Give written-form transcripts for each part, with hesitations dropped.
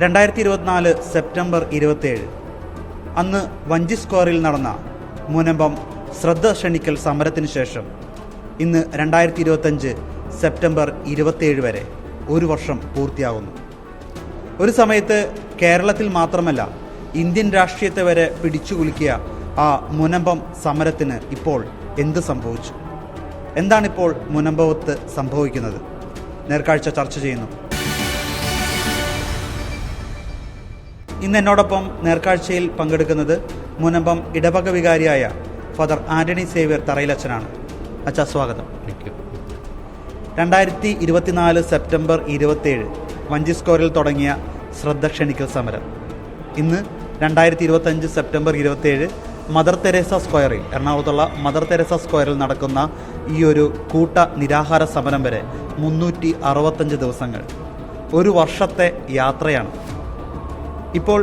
2024 September 27 അന്ന് വഞ്ചി സ്ക്വയറിൽ നടന്ന മുനമ്പം ശ്രദ്ധ ക്ഷണിക്കൽ സമരത്തിന് ശേഷം ഇന്ന് 2025 സെപ്റ്റംബർ 27 വരെ ഒരു വർഷം പൂർത്തിയാകുന്നു. ഒരു സമയത്ത് കേരളത്തിൽ മാത്രമല്ല ഇന്ത്യൻ രാഷ്ട്രീയത്തെ വരെ പിടിച്ചുകുലുക്കിയ ആ മുനമ്പം സമരത്തിന് ഇപ്പോൾ എന്ത് സംഭവിച്ചു? എന്താണിപ്പോൾ മുനമ്പത്ത് സംഭവിക്കുന്നത്? നേർക്കാഴ്ച ചർച്ച ചെയ്യുന്നു. ഇന്ന് എന്നോടൊപ്പം നേർക്കാഴ്ചയിൽ പങ്കെടുക്കുന്നത് മുനമ്പം ഇടവക വികാരിയായ ഫാദർ ആന്റണി സേവ്യർ തറയിലച്ചനാണ്. അച്ഛാ, സ്വാഗതം. 2024 സെപ്റ്റംബർ 27 വഞ്ചി സ്ക്വയറിൽ തുടങ്ങിയ ശ്രദ്ധ ക്ഷണിക്കൽ സമരം ഇന്ന് 2025 സെപ്റ്റംബർ 27 മദർ തെരേസ സ്ക്വയറിൽ, എറണാകുളത്തുള്ള മദർ തെരേസ സ്ക്വയറിൽ നടക്കുന്ന ഈ ഒരു കൂട്ട നിരാഹാര സമരം വരെ 365 ദിവസങ്ങൾ, ഒരു വർഷത്തെ യാത്രയാണ്. ഇപ്പോൾ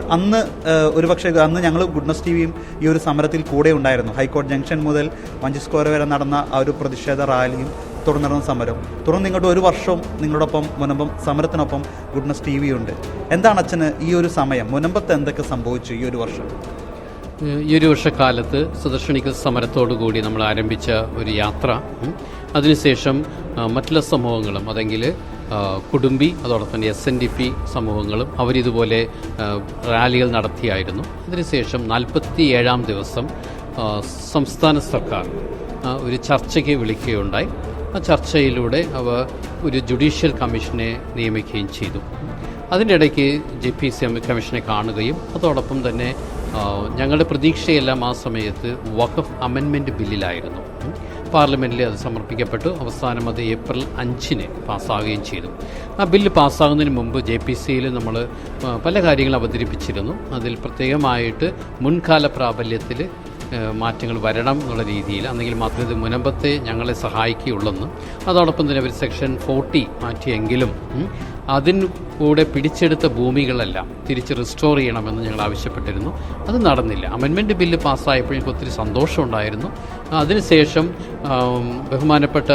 ഒരുപക്ഷെ അന്ന് ഞങ്ങൾ ഗുഡ്നസ് ടിവിയും ഈ ഒരു സമരത്തിൽ കൂടെ ഉണ്ടായിരുന്നു. ഹൈക്കോടതി ജംഗ്ഷൻ മുതൽ വഞ്ചി സ്ക്വയർ വരെ നടന്ന ആ ഒരു പ്രതിഷേധ റാലിയും തുടർന്ന് സമരം, തുടർന്ന് ഇങ്ങോട്ട് ഒരു വർഷവും നിങ്ങളോടൊപ്പം മുനമ്പം സമരത്തിനൊപ്പം ഗുഡ്നസ് ടി വി ഉണ്ട്. എന്താണ് അച്ഛന് ഈ ഒരു സമയം, മുനമ്പത്ത് എന്തൊക്കെ സംഭവിച്ചു ഈ ഒരു വർഷം? ഈ ഒരു വർഷക്കാലത്ത് സുദർശനിക്കൽ സമരത്തോടുകൂടി നമ്മൾ ആരംഭിച്ച ഒരു യാത്ര, അതിനുശേഷം മറ്റുള്ള സമൂഹങ്ങളും, അതെങ്കിൽ കുടുംബി, അതോടൊപ്പം തന്നെ SNDP സമൂഹങ്ങളും അവരിതുപോലെ റാലികൾ നടത്തിയായിരുന്നു. അതിനുശേഷം 47-ാം ദിവസം സംസ്ഥാന സർക്കാർ ഒരു ചർച്ചയ്ക്ക് വിളിക്കുകയുണ്ടായി. ആ ചർച്ചയിലൂടെ അവർ ഒരു ജുഡീഷ്യൽ കമ്മീഷനെ നിയമിക്കുകയും ചെയ്തു. അതിൻ്റെ ഇടയ്ക്ക് JPC കമ്മീഷനെ കാണുകയും അതോടൊപ്പം തന്നെ ഞങ്ങളുടെ പ്രതീക്ഷയെല്ലാം ആ സമയത്ത് വഖഫ് അമെൻമെൻറ്റ് ബില്ലിലായിരുന്നു. പാർലമെൻറ്റിൽ അത് സമർപ്പിക്കപ്പെട്ടു. അവസാനം അത് ഏപ്രിൽ 5-ന് പാസ്സാകുകയും ചെയ്തു. ആ ബില്ല് പാസ്സാകുന്നതിന് മുമ്പ് JPCയിൽ നമ്മൾ പല കാര്യങ്ങൾ അവതരിപ്പിച്ചിരുന്നു. അതിൽ പ്രത്യേകമായിട്ട് മുൻകാല പ്രാബല്യത്തിൽ മാറ്റങ്ങൾ വരണം എന്നുള്ള രീതിയിൽ, അല്ലെങ്കിൽ മാത്രമേ ഇത് മുനമ്പത്തെ ഞങ്ങളെ സഹായിക്കുകയുള്ളെന്നും, അതോടൊപ്പം തന്നെ ഒരു സെക്ഷൻ 40 മാറ്റിയെങ്കിലും അതിന് കൂടെ പിടിച്ചെടുത്ത ഭൂമികളെല്ലാം തിരിച്ച് റിസ്റ്റോർ ചെയ്യണമെന്ന് ഞങ്ങൾ ആവശ്യപ്പെട്ടിരുന്നു. അത് നടന്നില്ല. അമെൻമെൻറ്റ് ബില്ല് പാസ്സായപ്പോൾ എനിക്ക് ഒത്തിരി സന്തോഷമുണ്ടായിരുന്നു. അതിനുശേഷം ബഹുമാനപ്പെട്ട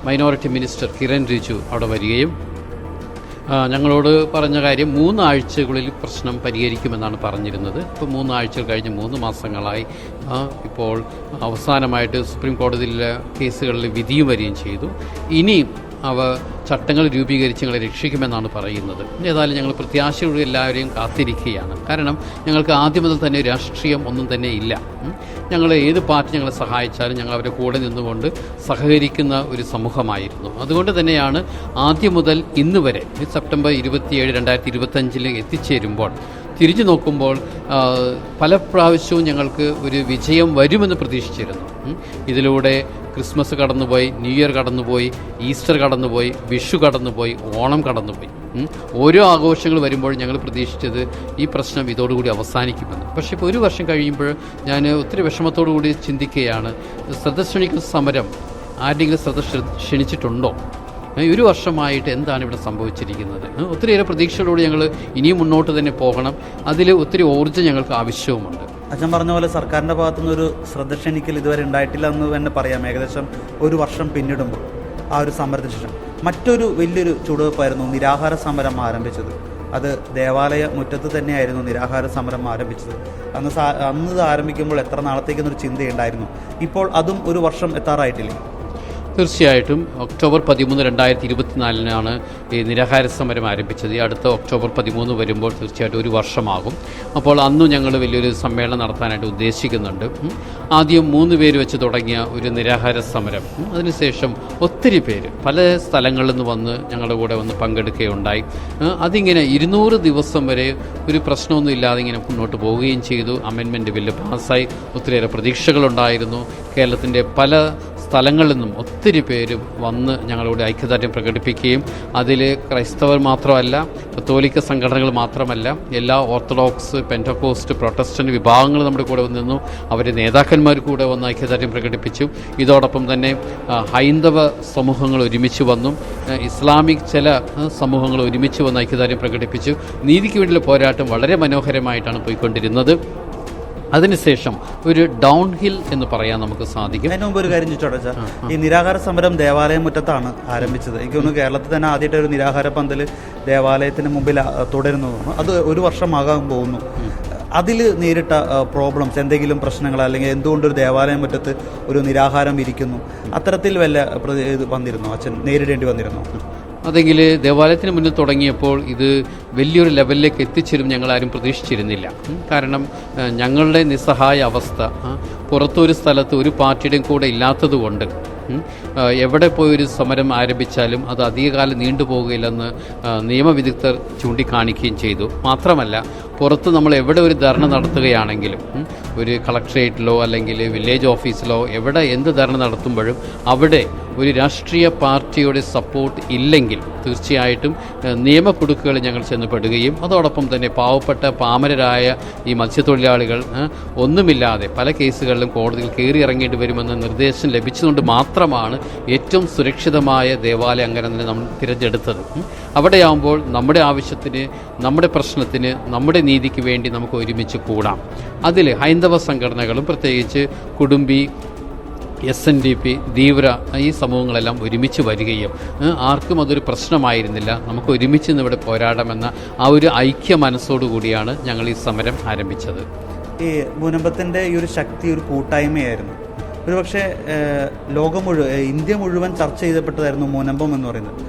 മൈനോറിറ്റി മിനിസ്റ്റർ കിരൺ റിജിജു അവിടെ വരികയും ഞങ്ങളോട് പറഞ്ഞ കാര്യം 3 ആഴ്ചകളിൽ പ്രശ്നം പരിഹരിക്കുമെന്നാണ് പറഞ്ഞിരുന്നത്. ഇപ്പോൾ 3 ആഴ്ചകൾ കഴിഞ്ഞ് 3 മാസങ്ങളായി. ഇപ്പോൾ അവസാനമായിട്ട് സുപ്രീം കോടതിയിലെ കേസുകളിൽ വിധിയും വരികയും ചെയ്തു. ഇനിയും അവ ചട്ടങ്ങൾ രൂപീകരിച്ച് ഞങ്ങളെ രക്ഷിക്കുമെന്നാണ് പറയുന്നത്. ഏതായാലും ഞങ്ങൾ പ്രത്യാശയോടെ എല്ലാവരെയും കാത്തിരിക്കുകയാണ്. കാരണം ഞങ്ങൾക്ക് ആദ്യം മുതൽ തന്നെ രാഷ്ട്രീയം ഒന്നും തന്നെ ഇല്ല. ഞങ്ങൾ ഏത് പാർട്ടി ഞങ്ങളെ സഹായിച്ചാലും ഞങ്ങൾ അവരുടെ കൂടെ നിന്നുകൊണ്ട് സഹകരിക്കുന്ന ഒരു സമൂഹമായിരുന്നു. അതുകൊണ്ട് തന്നെയാണ് ആദ്യം മുതൽ ഇന്ന് വരെ സെപ്റ്റംബർ 27, 2025 എത്തിച്ചേരുമ്പോൾ തിരിഞ്ഞു നോക്കുമ്പോൾ പല പ്രാവശ്യവും ഞങ്ങൾക്ക് ഒരു വിജയം വരുമെന്ന് പ്രതീക്ഷിച്ചിരുന്നു. ഇതിലൂടെ ക്രിസ്മസ് കടന്നുപോയി, ന്യൂ ഇയർ കടന്നുപോയി, ഈസ്റ്റർ കടന്നുപോയി, വിഷു കടന്നുപോയി, ഓണം കടന്നുപോയി. ഓരോ ആഘോഷങ്ങൾ വരുമ്പോൾ ഞങ്ങൾ പ്രതീക്ഷിച്ചത് ഈ പ്രശ്നം ഇതോടുകൂടി അവസാനിക്കുമെന്ന്. പക്ഷേ ഇപ്പോൾ ഒരു വർഷം കഴിയുമ്പോൾ ഞാൻ ഒത്തിരി വിഷമത്തോടു കൂടി ചിന്തിക്കുകയാണ്, ശ്രദ്ധ ക്ഷണിക്കുന്ന സമരം ആരുടെയെങ്കിലും ശ്രദ്ധ ക്ഷണിച്ചിട്ടുണ്ടോ? ഒരു വർഷമായിട്ട് എന്താണ് ഇവിടെ സംഭവിച്ചിരിക്കുന്നത്? ഒത്തിരിയേറെ പ്രതീക്ഷകളോട് ഞങ്ങൾ ഇനിയും മുന്നോട്ട് തന്നെ പോകണം. അതിൽ ഒത്തിരി ഊർജ്ജം ഞങ്ങൾക്ക് ആവശ്യവുമുണ്ട്. അച്ഛൻ പറഞ്ഞ പോലെ സർക്കാരിൻ്റെ ഭാഗത്തുനിന്ന് ഒരു ശ്രദ്ധ ക്ഷണിക്കൽ ഇതുവരെ ഉണ്ടായിട്ടില്ല എന്ന് തന്നെ പറയാം. ഏകദേശം ഒരു വർഷം പിന്നിടുമ്പോൾ ആ ഒരു സമരത്തിന് ശേഷം മറ്റൊരു വലിയൊരു ചുവടുവെപ്പായിരുന്നു നിരാഹാര സമരം ആരംഭിച്ചത്. അത് ദേവാലയ മുറ്റത്ത് തന്നെയായിരുന്നു നിരാഹാര സമരം ആരംഭിച്ചത്. അന്ന് ഇത് ആരംഭിക്കുമ്പോൾ എത്ര നാളത്തേക്കെന്നൊരു ചിന്തയുണ്ടായിരുന്നു. ഇപ്പോൾ അതും ഒരു വർഷം എത്താറായിട്ടില്ലേ? തീർച്ചയായിട്ടും ഒക്ടോബർ 13, 2024 ഈ നിരാഹാര സമരം ആരംഭിച്ചത്. ഈ അടുത്ത ഒക്ടോബർ 13 വരുമ്പോൾ തീർച്ചയായിട്ടും ഒരു വർഷമാകും. അപ്പോൾ അന്നും ഞങ്ങൾ വലിയൊരു സമ്മേളനം നടത്താനായിട്ട് ഉദ്ദേശിക്കുന്നുണ്ട്. ആദ്യം 3 പേര് വെച്ച് തുടങ്ങിയ ഒരു നിരാഹാര സമരം, അതിനുശേഷം ഒത്തിരി പേര് പല സ്ഥലങ്ങളിൽ നിന്ന് വന്ന് ഞങ്ങളുടെ കൂടെ വന്ന് പങ്കെടുക്കുകയുണ്ടായി. അതിങ്ങനെ 200 ദിവസം വരെ ഒരു പ്രശ്നമൊന്നും ഇല്ലാതെ ഇങ്ങനെ മുന്നോട്ട് പോവുകയും ചെയ്തു. അമെൻമെൻറ്റ് ബില്ല് പാസ്സായി. ഒത്തിരിയേറെ പ്രതീക്ഷകളുണ്ടായിരുന്നു. കേരളത്തിൻ്റെ പല സ്ഥലങ്ങളിൽ നിന്നും ഒത്തിരി പേര് വന്ന് ഞങ്ങളുടെ ഐക്യദാർഢ്യം പ്രകടിപ്പിക്കുകയും അതിൽ ക്രൈസ്തവർ മാത്രമല്ല, കത്തോലിക്ക സംഘടനകൾ മാത്രമല്ല, എല്ലാ ഓർത്തഡോക്സ്, പെൻറ്റക്കോസ്റ്റ്, പ്രൊട്ടസ്റ്റൻ്റ് വിഭാഗങ്ങൾ നമ്മുടെ കൂടെ നിന്നു. അവരുടെ നേതാക്കന്മാർ കൂടെ വന്ന് ഐക്യദാർഢ്യം പ്രകടിപ്പിച്ചു. ഇതോടൊപ്പം തന്നെ ഹൈന്ദവ സമൂഹങ്ങൾ ഒരുമിച്ച് വന്നു, ഇസ്ലാമിക് ചില സമൂഹങ്ങൾ ഒരുമിച്ച് വന്ന് ഐക്യദാർഢ്യം പ്രകടിപ്പിച്ചു. നീതിക്ക് വേണ്ടിയുള്ള പോരാട്ടം വളരെ മനോഹരമായിട്ടാണ് പോയിക്കൊണ്ടിരുന്നത്. അതിനുശേഷം ഒരു ഡൗൺ ഹിൽ എന്ന് പറയാൻ നമുക്ക് സാധിക്കും. അതിന് മുമ്പ് ഒരു കാര്യം ചോദിച്ചോട്ടെ, ഈ നിരാഹാര സമരം ദേവാലയം മുറ്റത്താണ് ആരംഭിച്ചത്. എനിക്ക് തോന്നുന്നു കേരളത്തിൽ തന്നെ ആദ്യമായിട്ട് ഒരു നിരാഹാര പന്തൽ ദേവാലയത്തിന് മുമ്പിൽ തുടരുന്നു. അത് 1 വർഷമാകാൻ പോകുന്നു. അതിൽ നേരിട്ട പ്രോബ്ലംസ്, എന്തെങ്കിലും പ്രശ്നങ്ങൾ, അല്ലെങ്കിൽ എന്തുകൊണ്ടൊരു ദേവാലയം മുറ്റത്ത് ഒരു നിരാഹാരം ഇരിക്കുന്നു, അത്തരത്തിൽ വല്ല ഇത് വന്നിരുന്നോ, അച്ഛൻ നേരിടേണ്ടി വന്നിരുന്നോ? അതെങ്കിൽ ദേവാലയത്തിന് മുന്നിൽ തുടങ്ങിയപ്പോൾ ഇത് വലിയൊരു ലെവലിലേക്ക് എത്തിച്ചേരും ഞങ്ങളാരും പ്രതീക്ഷിച്ചിരുന്നില്ല. കാരണം ഞങ്ങളുടെ നിസ്സഹായ അവസ്ഥ പുറത്തൊരു സ്ഥലത്ത് ഒരു പാർട്ടിയുടെയും കൂടെ ഇല്ലാത്തതുകൊണ്ട് എവിടെ പോയൊരു സമരം ആരംഭിച്ചാലും അത് അധികകാലം നീണ്ടുപോകുകയില്ലെന്ന് നിയമവിദഗ്ധർ ചൂണ്ടിക്കാണിക്കുകയും ചെയ്തു. മാത്രമല്ല, പുറത്ത് നമ്മൾ എവിടെ ഒരു ധർണ നടത്തുകയാണെങ്കിലും, ഒരു കളക്ട്രേറ്റിലോ അല്ലെങ്കിൽ വില്ലേജ് ഓഫീസിലോ എവിടെ എന്ത് ധർണ നടത്തുമ്പോഴും അവിടെ ഒരു രാഷ്ട്രീയ പാർട്ടിയുടെ സപ്പോർട്ട് ഇല്ലെങ്കിൽ തീർച്ചയായിട്ടും നിയമക്കുടുക്കുകൾ ഞങ്ങൾ ചെന്നപ്പെടുകയും അതോടൊപ്പം തന്നെ പാവപ്പെട്ട പാമരരായ ഈ മത്സ്യത്തൊഴിലാളികൾ ഒന്നുമില്ലാതെ പല കേസുകളിലും കോടതിയിൽ കയറി ഇറങ്ങേണ്ടി വരുമെന്ന നിർദ്ദേശം ലഭിച്ചതുകൊണ്ട് മാത്രമാണ് ഏറ്റവും സുരക്ഷിതമായ ദേവാലയം അങ്ങനെ തന്നെ നമ്മൾ തിരഞ്ഞെടുത്തത്. അവിടെയാകുമ്പോൾ നമ്മുടെ ആവശ്യത്തിന്, നമ്മുടെ പ്രശ്നത്തിന്, നമ്മുടെ നീതിക്ക് വേണ്ടി നമുക്ക് ഒരുമിച്ച് കൂടാം. അതിൽ ഹൈന്ദവ സംഘടനകളും പ്രത്യേകിച്ച് കുടുംബി, SNDP, ധീവ്ര, ഈ സമൂഹങ്ങളെല്ലാം ഒരുമിച്ച് വരികയും ആർക്കും അതൊരു പ്രശ്നമായിരുന്നില്ല. നമുക്ക് ഒരുമിച്ച് ഇവിടെ പോരാടാമെന്ന ആ ഒരു ഐക്യ മനസ്സോടുകൂടിയാണ് ഞങ്ങൾ ഈ സമരം ആരംഭിച്ചത്. ഈ മുനമ്പത്തിൻ്റെ ഈ ഒരു ശക്തി ഒരു കൂട്ടായ്മയായിരുന്നു. ഒരുപക്ഷെ ലോകം മുഴുവൻ, ഇന്ത്യ മുഴുവൻ ചർച്ച ചെയ്യപ്പെട്ടതായിരുന്നു മുനമ്പം എന്ന് പറയുന്നത്.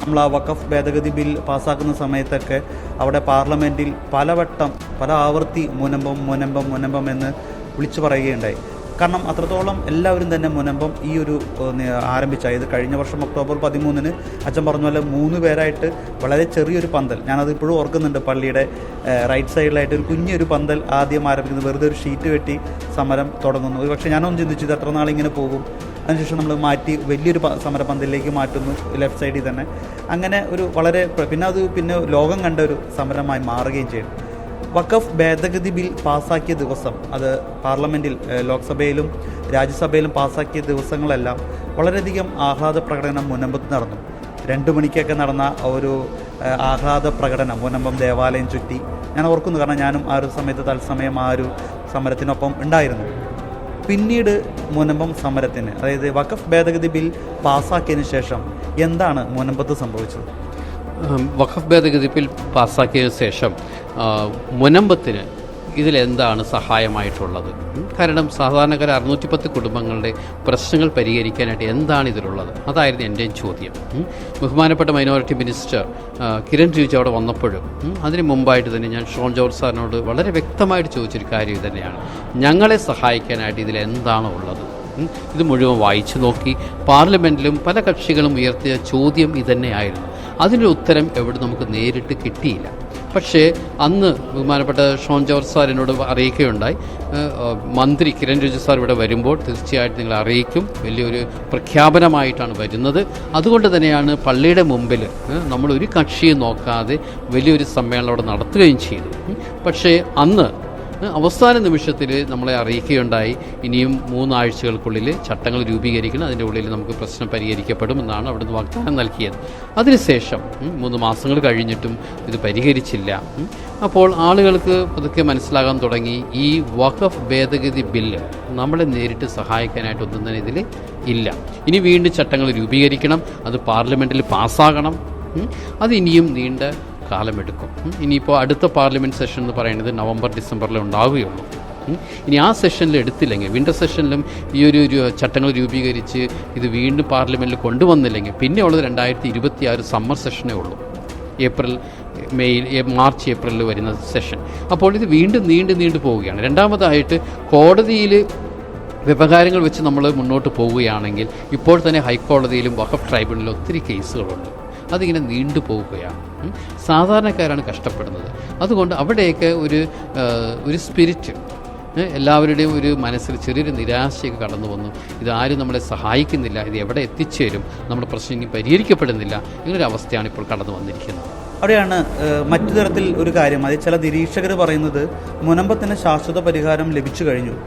നമ്മൾ ആ വഖഫ് ഭേദഗതി ബിൽ പാസ്സാക്കുന്ന സമയത്തൊക്കെ അവിടെ പാർലമെൻറ്റിൽ പലവട്ടം പല ആവർത്തി മുനമ്പം മുനമ്പം മുനമ്പം എന്ന് വിളിച്ചു പറയുകയുണ്ടായി. കാരണം അത്രത്തോളം എല്ലാവരും തന്നെ മുനമ്പം ഈ ഒരു ആരംഭിച്ച, ഇത് കഴിഞ്ഞ വർഷം ഒക്ടോബർ 13-ന് അച്ഛൻ പറഞ്ഞ പോലെ 3 പേരായിട്ട് വളരെ ചെറിയൊരു പന്തൽ, ഞാനത് ഇപ്പോഴും ഓർക്കുന്നുണ്ട്, പള്ളിയുടെ റൈറ്റ് സൈഡിലായിട്ട് ഒരു കുഞ്ഞൊരു പന്തൽ ആദ്യം ആരംഭിക്കുന്നത്, വെറുതെ ഒരു ഷീറ്റ് കെട്ടി സമരം തുടങ്ങുന്നു. ഒരു പക്ഷേ ഞാനൊന്നും ചിന്തിച്ചു ഇത് എത്ര നാളിങ്ങനെ പോകും. അതിനുശേഷം നമ്മൾ മാറ്റി വലിയൊരു സമരപന്തലിലേക്ക് മാറ്റുന്നു ലെഫ്റ്റ് സൈഡിൽ തന്നെ. അങ്ങനെ ഒരു വളരെ പിന്നെ ലോകം കണ്ട ഒരു സമരമായി മാറുകയും ചെയ്യും. വഖഫ് ഭേദഗതി ബിൽ പാസ്സാക്കിയ ദിവസം, അത് പാർലമെൻറ്റിൽ ലോക്സഭയിലും രാജ്യസഭയിലും പാസ്സാക്കിയ ദിവസങ്ങളെല്ലാം വളരെയധികം ആഹ്ലാദ പ്രകടനം മുനമ്പത്ത് നടന്നു. 2 മണിക്കൊക്കെ നടന്ന ഒരു ആഹ്ലാദ പ്രകടനം മുനമ്പം ദേവാലയം ചുറ്റി ഞാൻ ഓർക്കുന്നു. കാരണം ഞാനും ആ ഒരു സമയത്ത് തത്സമയം ആ ഒരു സമരത്തിനൊപ്പം ഉണ്ടായിരുന്നു. പിന്നീട് മുനമ്പം സമരത്തിന്, അതായത് വഖഫ് ഭേദഗതി ബിൽ പാസ്സാക്കിയതിന് ശേഷം എന്താണ് മുനമ്പത്ത് സംഭവിച്ചത്? വഖഫ് ഭേദഗതി ബിൽ പാസ്സാക്കിയതിനു ശേഷം മുനമ്പത്തിന് ഇതിലെന്താണ് സഹായമായിട്ടുള്ളത്? കാരണം സാധാരണക്കാർ 610 കുടുംബങ്ങളുടെ പ്രശ്നങ്ങൾ പരിഹരിക്കാനായിട്ട് എന്താണ് ഇതിലുള്ളത്? അതായിരുന്നു എൻ്റെയും ചോദ്യം. ബഹുമാനപ്പെട്ട മൈനോറിറ്റി മിനിസ്റ്റർ കിരൺ റിജിജു അവിടെ വന്നപ്പോഴും അതിന് മുമ്പായിട്ട് തന്നെ ഞാൻ ഷോൺ ജോർജ് സാറിനോട് വളരെ വ്യക്തമായിട്ട് ചോദിച്ചൊരു കാര്യം ഇത് തന്നെയാണ്. ഞങ്ങളെ സഹായിക്കാനായിട്ട് ഇതിലെന്താണ് ഉള്ളത്? ഇത് മുഴുവൻ വായിച്ചു നോക്കി. പാർലമെൻറ്റിലും പല കക്ഷികളും ഉയർത്തിയ ചോദ്യം ഇതന്നെയായിരുന്നു. അതിൻ്റെ ഉത്തരം എവിടെ നമുക്ക് നേരിട്ട് കിട്ടിയില്ല. പക്ഷേ അന്ന് ബഹുമാനപ്പെട്ട ഷോൺ ജോർജ് സാർ എന്നോട് അറിയിക്കുകയുണ്ടായി, മന്ത്രി കിരൺ റിജിജു സാർ ഇവിടെ വരുമ്പോൾ തീർച്ചയായിട്ടും നിങ്ങൾ അറിയിക്കും, വലിയൊരു പ്രഖ്യാപനമായിട്ടാണ് വരുന്നത്. അതുകൊണ്ട് തന്നെയാണ് പള്ളിയുടെ മുമ്പിൽ നമ്മളൊരു കക്ഷിയെ നോക്കാതെ വലിയൊരു സമ്മേളനം അവിടെ നടത്തുകയും ചെയ്തു. പക്ഷേ അന്ന് അവസാന നിമിഷത്തിൽ നമ്മളെ അറിയിക്കുകയുണ്ടായി, ഇനിയും 3 ആഴ്ചകൾക്കുള്ളിൽ ചട്ടങ്ങൾ രൂപീകരിക്കണം, അതിൻ്റെ ഉള്ളിൽ നമുക്ക് പ്രശ്നം പരിഹരിക്കപ്പെടുമെന്നാണ് അവിടുന്ന് വാഗ്ദാനം നൽകിയത്. അതിനുശേഷം 3 മാസങ്ങൾ കഴിഞ്ഞിട്ടും ഇത് പരിഹരിച്ചില്ല. അപ്പോൾ ആളുകൾക്ക് അതൊക്കെ മനസ്സിലാകാൻ തുടങ്ങി, ഈ വഖഫ് ഭേദഗതി ബില്ല് നമ്മളെ നേരിട്ട് സഹായിക്കാനായിട്ടൊന്നും തന്നെ ഇതിൽ ഇല്ല. ഇനി വീണ്ടും ചട്ടങ്ങൾ രൂപീകരിക്കണം, അത് പാർലമെൻറ്റിൽ പാസ്സാകണം, അത് ഇനിയും നീണ്ട കാലമെടുക്കും. ഇനിയിപ്പോൾ അടുത്ത പാർലമെൻറ്റ് സെഷൻ എന്ന് പറയുന്നത് നവംബർ ഡിസംബറിൽ ഉണ്ടാവുകയുള്ളൂ. ഇനി ആ സെഷനിൽ എടുത്തില്ലെങ്കിൽ, വിൻ്റർ സെഷനിലും ഈ ഒരു ചട്ടങ്ങൾ രൂപീകരിച്ച് ഇത് വീണ്ടും പാർലമെൻറ്റിൽ കൊണ്ടുവന്നില്ലെങ്കിൽ പിന്നെ ഉള്ളത് 2026 സമ്മർ സെഷനേ ഉള്ളൂ. മാർച്ച് ഏപ്രിലിൽ വരുന്ന സെഷൻ. അപ്പോൾ ഇത് വീണ്ടും നീണ്ടു പോവുകയാണ്. രണ്ടാമതായിട്ട് കോടതിയിൽ വ്യവഹാരങ്ങൾ വെച്ച് നമ്മൾ മുന്നോട്ട് പോവുകയാണെങ്കിൽ ഇപ്പോൾ തന്നെ ഹൈക്കോടതിയിലും വഖഫ് ട്രൈബ്യൂണലിലും ഒത്തിരി കേസുകളുണ്ട്. അതിങ്ങനെ നീണ്ടുപോവുകയാണ്. സാധാരണക്കാരാണ് കഷ്ടപ്പെടുന്നത്. അതുകൊണ്ട് അവിടെയൊക്കെ ഒരു സ്പിരിറ്റ്, എല്ലാവരുടെയും ഒരു മനസ്സിൽ ചെറിയൊരു നിരാശയൊക്കെ കടന്നു വന്നു. ഇതാരും നമ്മളെ സഹായിക്കുന്നില്ല, ഇത് എവിടെ എത്തിച്ചേരും, നമ്മുടെ പ്രശ്നം ഇനി പരിഹരിക്കപ്പെടുന്നില്ല, ഇങ്ങനൊരു അവസ്ഥയാണ് ഇപ്പോൾ കടന്നു വന്നിരിക്കുന്നത്. അവിടെയാണ് മറ്റു തരത്തിൽ ഒരു കാര്യം, അത് ചില നിരീക്ഷകർ പറയുന്നത് മുനമ്പത്തിന് ശാശ്വത പരിഹാരം ലഭിച്ചു കഴിഞ്ഞു.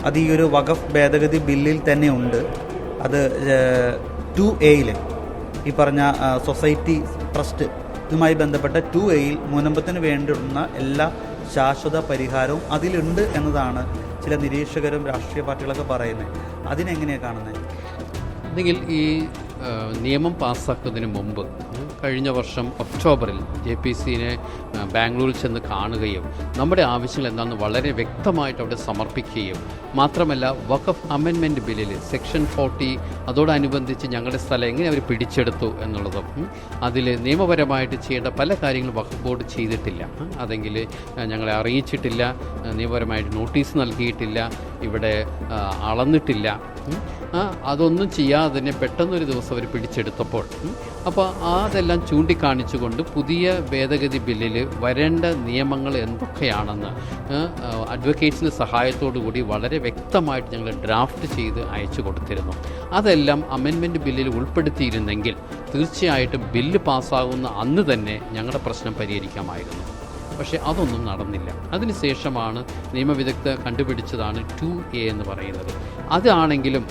അത് ഈ ഒരു വഖഫ് ഭേദഗതി ബില്ലിൽ തന്നെ ഉണ്ട്. അത് 2A ഈ പറഞ്ഞ സൊസൈറ്റി ട്രസ്റ്റ് ഇതുമായി ബന്ധപ്പെട്ട 2A മുനമ്പത്തിന് വേണ്ടുന്ന എല്ലാ ശാശ്വത പരിഹാരവും അതിലുണ്ട് എന്നതാണ് ചില നിരീക്ഷകരും രാഷ്ട്രീയ പാർട്ടികളൊക്കെ പറയുന്നത്. അതിനെങ്ങനെയാണ് കാണുന്നത്? അല്ലെങ്കിൽ ഈ നിയമം പാസ്സാക്കുന്നതിന് മുമ്പ് കഴിഞ്ഞ വർഷം ഒക്ടോബറിൽ JPCനെ ബാംഗ്ലൂരിൽ ചെന്ന് കാണുകയും നമ്മുടെ ആവശ്യങ്ങൾ എന്താണെന്ന് വളരെ വ്യക്തമായിട്ട് അവിടെ സമർപ്പിക്കുകയും മാത്രമല്ല വഖഫ് അമെൻമെൻറ്റ് ബില്ലിൽ സെക്ഷൻ 40 അതോടനുബന്ധിച്ച് ഞങ്ങളുടെ സ്ഥലം എങ്ങനെ അവർ പിടിച്ചെടുത്തു എന്നുള്ളതും അതിൽ നിയമപരമായിട്ട് ചെയ്യേണ്ട പല കാര്യങ്ങളും വഖഫ് ബോർഡ് ചെയ്തിട്ടില്ല, അതെങ്കിൽ ഞങ്ങളെ അറിയിച്ചിട്ടില്ല, നിയമപരമായിട്ട് നോട്ടീസ് നൽകിയിട്ടില്ല, ഇവിടെ അളന്നിട്ടില്ല, അതൊന്നും ചെയ്യാതെ തന്നെ പെട്ടെന്നൊരു ദിവസം അവർ പിടിച്ചെടുത്തപ്പോൾ അപ്പോൾ അതെല്ലാം ചൂണ്ടിക്കാണിച്ചുകൊണ്ട് പുതിയ ഭേദഗതി ബില്ലിൽ വരേണ്ട നിയമങ്ങൾ എന്തൊക്കെയാണെന്ന് അഡ്വക്കേറ്റ്സിൻ്റെ സഹായത്തോടു കൂടി വളരെ വ്യക്തമായിട്ട് ഞങ്ങൾ ഡ്രാഫ്റ്റ് ചെയ്ത് അയച്ചു കൊടുത്തിരുന്നു. അതെല്ലാം അമെൻമെൻറ്റ് ബില്ലിൽ ഉൾപ്പെടുത്തിയിരുന്നെങ്കിൽ തീർച്ചയായിട്ടും ബില്ല് പാസ്സാകുന്ന അന്ന് തന്നെ ഞങ്ങളുടെ പ്രശ്നം പരിഹരിക്കാമായിരുന്നു. പക്ഷേ അതൊന്നും നടന്നില്ല. അതിനുശേഷമാണ് നിയമവിദഗ്ധർ കണ്ടുപിടിച്ചതാണ് 2A എന്ന് പറയുന്നത്. അതാണെങ്കിലും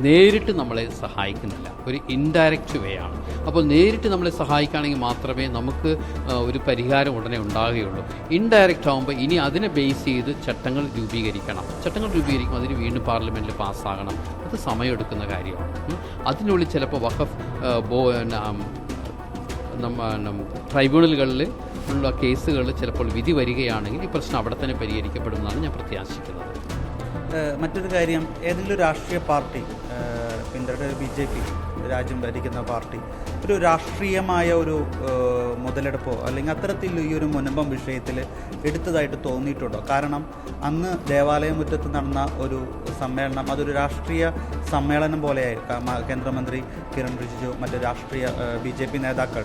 നേരിട്ട് നമ്മളെ സഹായിക്കുന്നില്ല, ഒരു ഇൻഡയറക്റ്റ് വേ ആണ്. അപ്പോൾ നേരിട്ട് നമ്മളെ സഹായിക്കുകയാണെങ്കിൽ മാത്രമേ നമുക്ക് ഒരു പരിഹാരം ഉടനെ ഉണ്ടാകുകയുള്ളൂ. ഇൻഡയറക്റ്റ് ആകുമ്പോൾ ഇനി അതിനെ ബേസ് ചെയ്ത് ചട്ടങ്ങൾ രൂപീകരിക്കണം. ചട്ടങ്ങൾ രൂപീകരിക്കും, അതിന് വീണ്ടും പാർലമെൻറ്റിൽ പാസ്സാകണം. അത് സമയമെടുക്കുന്ന കാര്യമാണ്. അതിനുള്ളിൽ ചിലപ്പോൾ വഖഫ് ട്രൈബ്യൂണലുകളിൽ ഉള്ള കേസുകൾ ചിലപ്പോൾ വിധി വരികയാണെങ്കിൽ ഈ പ്രശ്നം അവിടെ തന്നെ പരിഹരിക്കപ്പെടുമെന്നാണ് ഞാൻ പ്രത്യാശിക്കുന്നത്. മറ്റൊരു കാര്യം, ഏതെങ്കിലും രാഷ്ട്രീയ പാർട്ടി, പിന്നീട് BJP രാജ്യം ഭരിക്കുന്ന പാർട്ടി ഒരു രാഷ്ട്രീയമായ ഒരു മുതലെടുപ്പോ അല്ലെങ്കിൽ അത്തരത്തിൽ ഈ ഒരു മുനമ്പം വിഷയത്തിൽ എടുത്തതായിട്ട് തോന്നിയിട്ടുണ്ടോ? കാരണം അന്ന് ദേവാലയമുറ്റത്ത് നടന്ന ഒരു സമ്മേളനം അതൊരു രാഷ്ട്രീയ സമ്മേളനം പോലെയായി. കേന്ദ്രമന്ത്രി കിരൺ റിജിജു, മറ്റ് രാഷ്ട്രീയ BJP നേതാക്കൾ,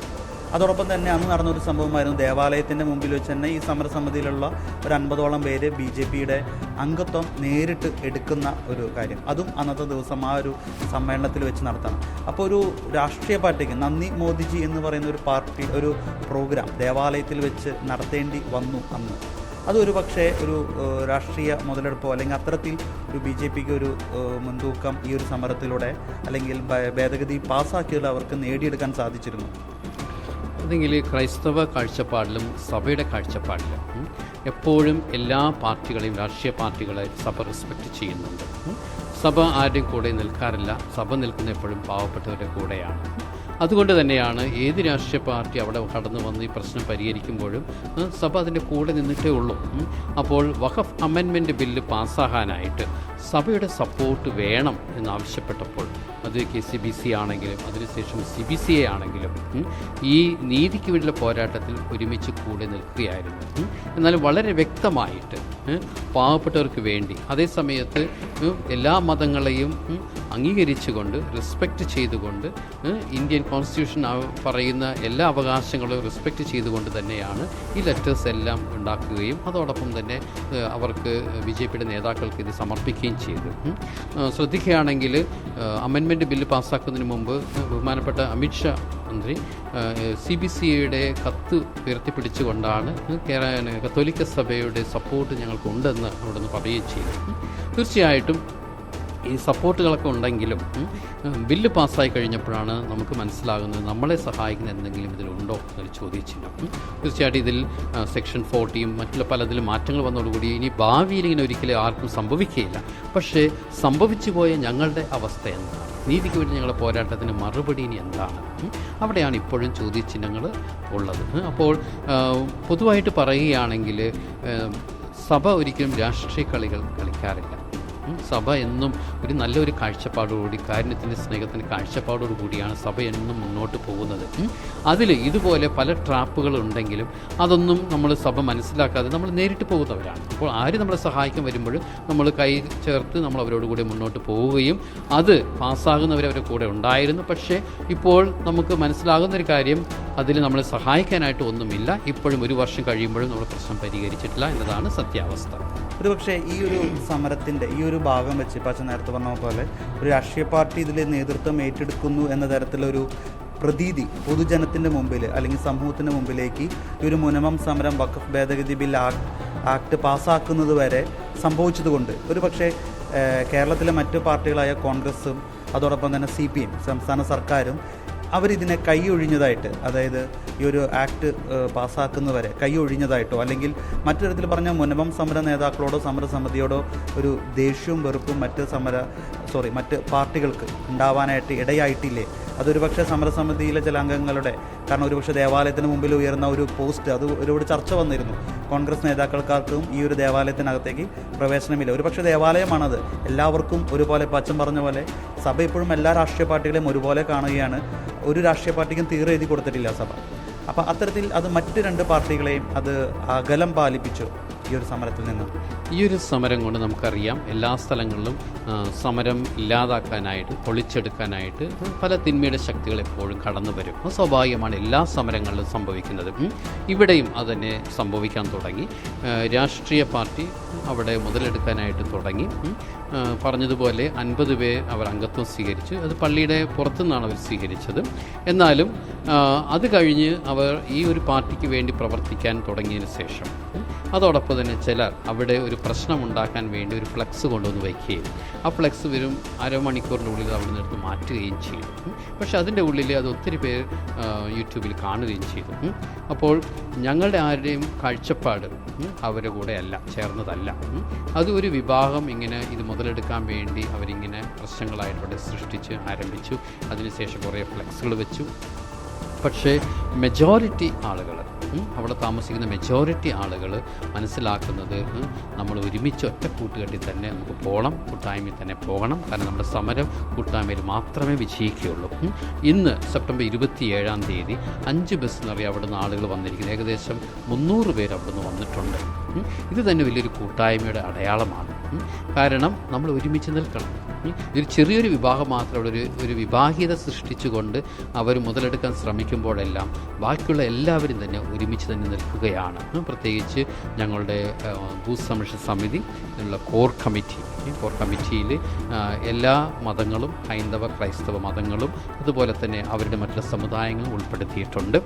അതോടൊപ്പം തന്നെ അന്ന് നടന്നൊരു സംഭവമായിരുന്നു ദേവാലയത്തിൻ്റെ മുമ്പിൽ വെച്ച് തന്നെ ഈ സമരസമിതിയിലുള്ള ഒരു 50ഓളം പേര് BJPയുടെ അംഗത്വം നേരിട്ട് എടുക്കുന്ന ഒരു കാര്യം. അതും അന്നത്തെ ദിവസം ആ ഒരു സമ്മേളനത്തിൽ വെച്ച് നടത്തണം. അപ്പോൾ ഒരു രാഷ്ട്രീയ പാർട്ടിക്ക് നന്ദി മോദിജി എന്ന് പറയുന്ന ഒരു പാർട്ടി ഒരു പ്രോഗ്രാം ദേവാലയത്തിൽ വെച്ച് നടത്തേണ്ടി വന്നു അന്ന്. അതൊരു പക്ഷേ ഒരു രാഷ്ട്രീയ മുതലെടുപ്പോ അല്ലെങ്കിൽ അത്തരത്തിൽ ഒരു BJPക്ക് ഒരു മുൻതൂക്കം ഈ ഒരു സമരത്തിലൂടെ അല്ലെങ്കിൽ ഭേദഗതി പാസ്സാക്കിയത് അവർക്ക് നേടിയെടുക്കാൻ സാധിച്ചിരുന്നു. അതെങ്കിൽ ക്രൈസ്തവ കാഴ്ചപ്പാടിലും സഭയുടെ കാഴ്ചപ്പാടിലും എപ്പോഴും എല്ലാ പാർട്ടികളെയും രാഷ്ട്രീയ പാർട്ടികളെ സഭ റെസ്പെക്റ്റ് ചെയ്യുന്നുണ്ട്. സഭ ആരുടെയും കൂടെ നിൽക്കാറില്ല. സഭ നിൽക്കുന്ന എപ്പോഴും പാവപ്പെട്ടവരുടെ കൂടെയാണ്. അതുകൊണ്ട് തന്നെയാണ് ഏത് രാഷ്ട്രീയ പാർട്ടി അവിടെ കടന്നു വന്ന് ഈ പ്രശ്നം പരിഹരിക്കുമ്പോഴും സഭ അതിൻ്റെ കൂടെ നിന്നിട്ടേ ഉള്ളൂ. അപ്പോൾ വഖഫ് അമെൻമെൻറ്റ് ബില്ല് പാസ്സാകാനായിട്ട് സഭയുടെ സപ്പോർട്ട് വേണം എന്നാവശ്യപ്പെട്ടപ്പോൾ അത് KCBC ആണെങ്കിലും അതിനുശേഷം CBCA ആണെങ്കിലും ഈ നീതിക്ക് വേണ്ടിയുള്ള പോരാട്ടത്തിൽ ഒരുമിച്ച് കൂടെ നിൽക്കുകയായിരുന്നു. എന്നാലും വളരെ വ്യക്തമായിട്ട് പാവപ്പെട്ടവർക്ക് വേണ്ടി അതേസമയത്ത് എല്ലാ മതങ്ങളെയും അംഗീകരിച്ചുകൊണ്ട് റെസ്പെക്റ്റ് ചെയ്തുകൊണ്ട് ഇന്ത്യൻ കോൺസ്റ്റിറ്റ്യൂഷൻ പറയുന്ന എല്ലാ അവകാശങ്ങളും റെസ്പെക്റ്റ് ചെയ്തുകൊണ്ട് തന്നെയാണ് ഈ ലെറ്റേഴ്സ് എല്ലാം ഉണ്ടാക്കുകയും അതോടൊപ്പം തന്നെ അവർക്ക് BJPയുടെ നേതാക്കൾക്ക് ഇത് സമർപ്പിക്കുകയും ചെയ്തു. ശ്രദ്ധിക്കുകയാണെങ്കിൽ അമെൻമെൻറ്റ് ബില്ല് പാസ്സാക്കുന്നതിന് മുമ്പ് ബഹുമാനപ്പെട്ട അമിത്ഷാ മന്ത്രി CBCയുടെ കത്ത് ഉയർത്തിപ്പിടിച്ചുകൊണ്ടാണ് കത്തോലിക്ക സഭയുടെ സപ്പോർട്ട് ഞങ്ങൾക്കുണ്ടെന്ന് അവിടെ നിന്ന് പറയുകയും ചെയ്തു. തീർച്ചയായിട്ടും ഈ സപ്പോർട്ടുകളൊക്കെ ഉണ്ടെങ്കിലും ബില്ല് പാസ്സായി കഴിഞ്ഞപ്പോഴാണ് നമുക്ക് മനസ്സിലാകുന്നത് നമ്മളെ സഹായിക്കുന്ന എന്തെങ്കിലും ഇതിലുണ്ടോ എന്നൊരു ചോദ്യചിഹ്നം. തീർച്ചയായിട്ടും ഇതിൽ സെക്ഷൻ 40യും മറ്റുള്ള പലതിലും മാറ്റങ്ങൾ വന്നതോടുകൂടി ഇനി ഭാവിയിൽ ഇങ്ങനെ ഒരിക്കലും ആർക്കും സംഭവിക്കുകയില്ല. പക്ഷേ സംഭവിച്ചു പോയ ഞങ്ങളുടെ അവസ്ഥ എന്താണ്, നീതിക്ക് വേണ്ടി ഞങ്ങളുടെ പോരാട്ടത്തിന് മറുപടി ഇനി എന്താണ്, അവിടെയാണ് ഇപ്പോഴും ചോദ്യചിഹ്നങ്ങൾ ഉള്ളത്. അപ്പോൾ പൊതുവായിട്ട് പറയുകയാണെങ്കിൽ സഭ ഒരിക്കലും രാഷ്ട്രീയ കളികൾ കളിക്കാറില്ല. സഭ എന്നും ഒരു നല്ലൊരു കാഴ്ചപ്പാടോടുകൂടി കാരുണ്യത്തിൻ്റെ സ്നേഹത്തിൻ്റെ കാഴ്ചപ്പാടോടുകൂടിയാണ് സഭ എന്നും മുന്നോട്ട് പോകുന്നത്. അതിൽ ഇതുപോലെ പല ട്രാപ്പുകളുണ്ടെങ്കിലും അതൊന്നും നമ്മൾ സഭ മനസ്സിലാക്കാതെ നമ്മൾ നേരിട്ട് പോകുന്നവരാണ്. അപ്പോൾ ആര് നമ്മളെ സഹായിക്കാൻ വരുമ്പോഴും നമ്മൾ കൈ ചേർത്ത് നമ്മൾ അവരോട് കൂടി മുന്നോട്ട് പോവുകയും അത് പാസ്സാകുന്നവരവരുടെ കൂടെ ഉണ്ടായിരുന്നു. പക്ഷേ ഇപ്പോൾ നമുക്ക് മനസ്സിലാകുന്നൊരു കാര്യം അതിൽ നമ്മളെ സഹായിക്കാനായിട്ട് ഒന്നുമില്ല. ഇപ്പോഴും ഒരു വർഷം കഴിയുമ്പോഴും നമ്മൾ പ്രശ്നം പരിഹരിച്ചിട്ടില്ല എന്നതാണ് സത്യാവസ്ഥ. ഒരുപക്ഷെ ഈ ഒരു സമരത്തിൻ്റെ ഈ ഒരു ഭാഗം വെച്ച് പച്ച നേരത്തെ പറഞ്ഞ പോലെ ഒരു രാഷ്ട്രീയ പാർട്ടി ഇതിൽ നേതൃത്വം ഏറ്റെടുക്കുന്നു എന്ന തരത്തിലൊരു പ്രതീതി പൊതുജനത്തിൻ്റെ മുമ്പിൽ അല്ലെങ്കിൽ സമൂഹത്തിൻ്റെ മുമ്പിലേക്ക് ഈ ഒരു മുനമ്പം സമരം വഖഫ് ഭേദഗതി ബിൽ ആക്ട് പാസ്സാക്കുന്നത് വരെ സംഭവിച്ചതുകൊണ്ട് ഒരു പക്ഷേ കേരളത്തിലെ മറ്റു പാർട്ടികളായ കോൺഗ്രസും അതോടൊപ്പം തന്നെ CPM സംസ്ഥാന സർക്കാരും അവരിതിനെ കൈയൊഴിഞ്ഞതായിട്ട്, അതായത് ഈ ഒരു ആക്ട് പാസ്സാക്കുന്നവരെ കൈയൊഴിഞ്ഞതായിട്ടോ അല്ലെങ്കിൽ മറ്റു തരത്തിൽ പറഞ്ഞ മുനമ്പം സമര നേതാക്കളോടോ സമരസമിതിയോടോ ഒരു ദേഷ്യവും വെറുപ്പും മറ്റ് പാർട്ടികൾക്ക് ഉണ്ടാവാനായിട്ട് ഇടയായിട്ടില്ലേ? അതൊരു പക്ഷേ സമരസമിതിയിലെ ചില അംഗങ്ങളുടെ, കാരണം ഒരുപക്ഷെ ദേവാലയത്തിന് മുമ്പിൽ ഉയർന്ന ഒരു പോസ്റ്റ്, അത് ഒരുപാട് ചർച്ച വന്നിരുന്നു. കോൺഗ്രസ് നേതാക്കൾക്കാർക്കും ഈ ഒരു ദേവാലയത്തിനകത്തേക്ക് പ്രവേശനമില്ല. ഒരുപക്ഷെ ദേവാലയമാണത്, എല്ലാവർക്കും ഒരുപോലെ, ഇപ്പം അച്ഛൻ പറഞ്ഞ പോലെ സഭ ഇപ്പോഴും എല്ലാ രാഷ്ട്രീയ പാർട്ടികളെയും ഒരുപോലെ കാണുകയാണ്. ഒരു രാഷ്ട്രീയ പാർട്ടിക്കും തീരെ എഴുതി കൊടുത്തിട്ടില്ല സഭ. അപ്പോൾ അത്തരത്തിൽ അത് മറ്റ് രണ്ട് പാർട്ടികളെയും അത് അകലം പാലിപ്പിച്ചു ഈ ഒരു സമരത്തിൽ നിന്ന്. ഈ ഒരു സമരം കൊണ്ട് നമുക്കറിയാം എല്ലാ സ്ഥലങ്ങളിലും സമരം ഇല്ലാതാക്കാനായിട്ട്, പൊളിച്ചെടുക്കാനായിട്ട് പല തിന്മയുടെ ശക്തികൾ എപ്പോഴും കടന്നു വരും. അത് സ്വാഭാവികമാണ്, എല്ലാ സമരങ്ങളിലും സംഭവിക്കുന്നത്. ഇവിടെയും അത് തന്നെ സംഭവിക്കാൻ തുടങ്ങി. രാഷ്ട്രീയ പാർട്ടി അവിടെ മുതലെടുക്കാനായിട്ട് തുടങ്ങി. പറഞ്ഞതുപോലെ 50 പേർ അവർ അംഗത്വം സ്വീകരിച്ചു. അത് പള്ളിയുടെ പുറത്തുനിന്നാണ് അവർ സ്വീകരിച്ചത്. എന്നാലും അത് കഴിഞ്ഞ് അവർ ഈ ഒരു പാർട്ടിക്ക് വേണ്ടി പ്രവർത്തിക്കാൻ തുടങ്ങിയതിന് ശേഷം അതോടൊപ്പം തന്നെ ചിലർ അവിടെ ഒരു പ്രശ്നമുണ്ടാക്കാൻ വേണ്ടി ഒരു ഫ്ലെക്സ് കൊണ്ടുവന്ന് വയ്ക്കുകയും ആ ഫ്ലെക്സ് വരും അരമണിക്കൂറിൻ്റെ ഉള്ളിൽ അവിടെ നിന്ന് എടുത്ത് മാറ്റുകയും ചെയ്തു. പക്ഷേ അതിൻ്റെ ഉള്ളിൽ അത് ഒത്തിരി പേർ യൂട്യൂബിൽ കാണുകയും ചെയ്തു. അപ്പോൾ ഞങ്ങളുടെ ആരുടെയും കാഴ്ചപ്പാട് അവരുടെ കൂടെ അല്ല, ചേർന്നതല്ല. അത് ഒരു വിഭാഗം ഇങ്ങനെ ഇത് മുതലെടുക്കാൻ വേണ്ടി അവരിങ്ങനെ പ്രശ്നങ്ങളായിട്ട് അവിടെ സൃഷ്ടിച്ച് ആരംഭിച്ചു. അതിനുശേഷം കുറേ ഫ്ലെക്സുകൾ വെച്ചു. പക്ഷേ മെജോറിറ്റി ആളുകൾ, അവിടെ താമസിക്കുന്ന മെജോറിറ്റി ആളുകൾ മനസ്സിലാക്കുന്നത് നമ്മൾ ഒരുമിച്ച് ഒറ്റ കൂട്ടുകെട്ടിൽ തന്നെ നമുക്ക് പോകണം, കൂട്ടായ്മയിൽ തന്നെ പോകണം. കാരണം നമ്മുടെ സമരം കൂട്ടായ്മയിൽ മാത്രമേ വിജയിക്കുകയുള്ളൂ. ഇന്ന് സെപ്റ്റംബർ 27-ാം തീയതി 5 ബസ് നിറയെ അവിടെ നിന്ന് ആളുകൾ വന്നിരിക്കുന്നത്. ഏകദേശം 300 പേര് അവിടെ നിന്ന് വന്നിട്ടുണ്ട്. ഇത് തന്നെ വലിയൊരു കൂട്ടായ്മയുടെ അടയാളമാണ്. കാരണം നമ്മൾ ഒരുമിച്ച് നിൽക്കണം. ഒരു ചെറിയൊരു വിഭാഗം മാത്രം അവിടെ ഒരു വിഭാഗീയത സൃഷ്ടിച്ചുകൊണ്ട് അവർ മുതലെടുക്കാൻ ശ്രമിക്കുമ്പോഴെല്ലാം ബാക്കിയുള്ള എല്ലാവരും തന്നെ ഒരുമിച്ച് തന്നെ നിൽക്കുകയാണ്. പ്രത്യേകിച്ച് ഞങ്ങളുടെ ഭൂസംരക്ഷണ സമിതി ഉള്ള കോർ കമ്മിറ്റിയിൽ എല്ലാ മതങ്ങളും, ഹൈന്ദവ ക്രൈസ്തവ മതങ്ങളും അതുപോലെ തന്നെ അവരുടെ മറ്റുള്ള സമുദായങ്ങളും ഉൾപ്പെടുത്തിയിട്ടുണ്ട്.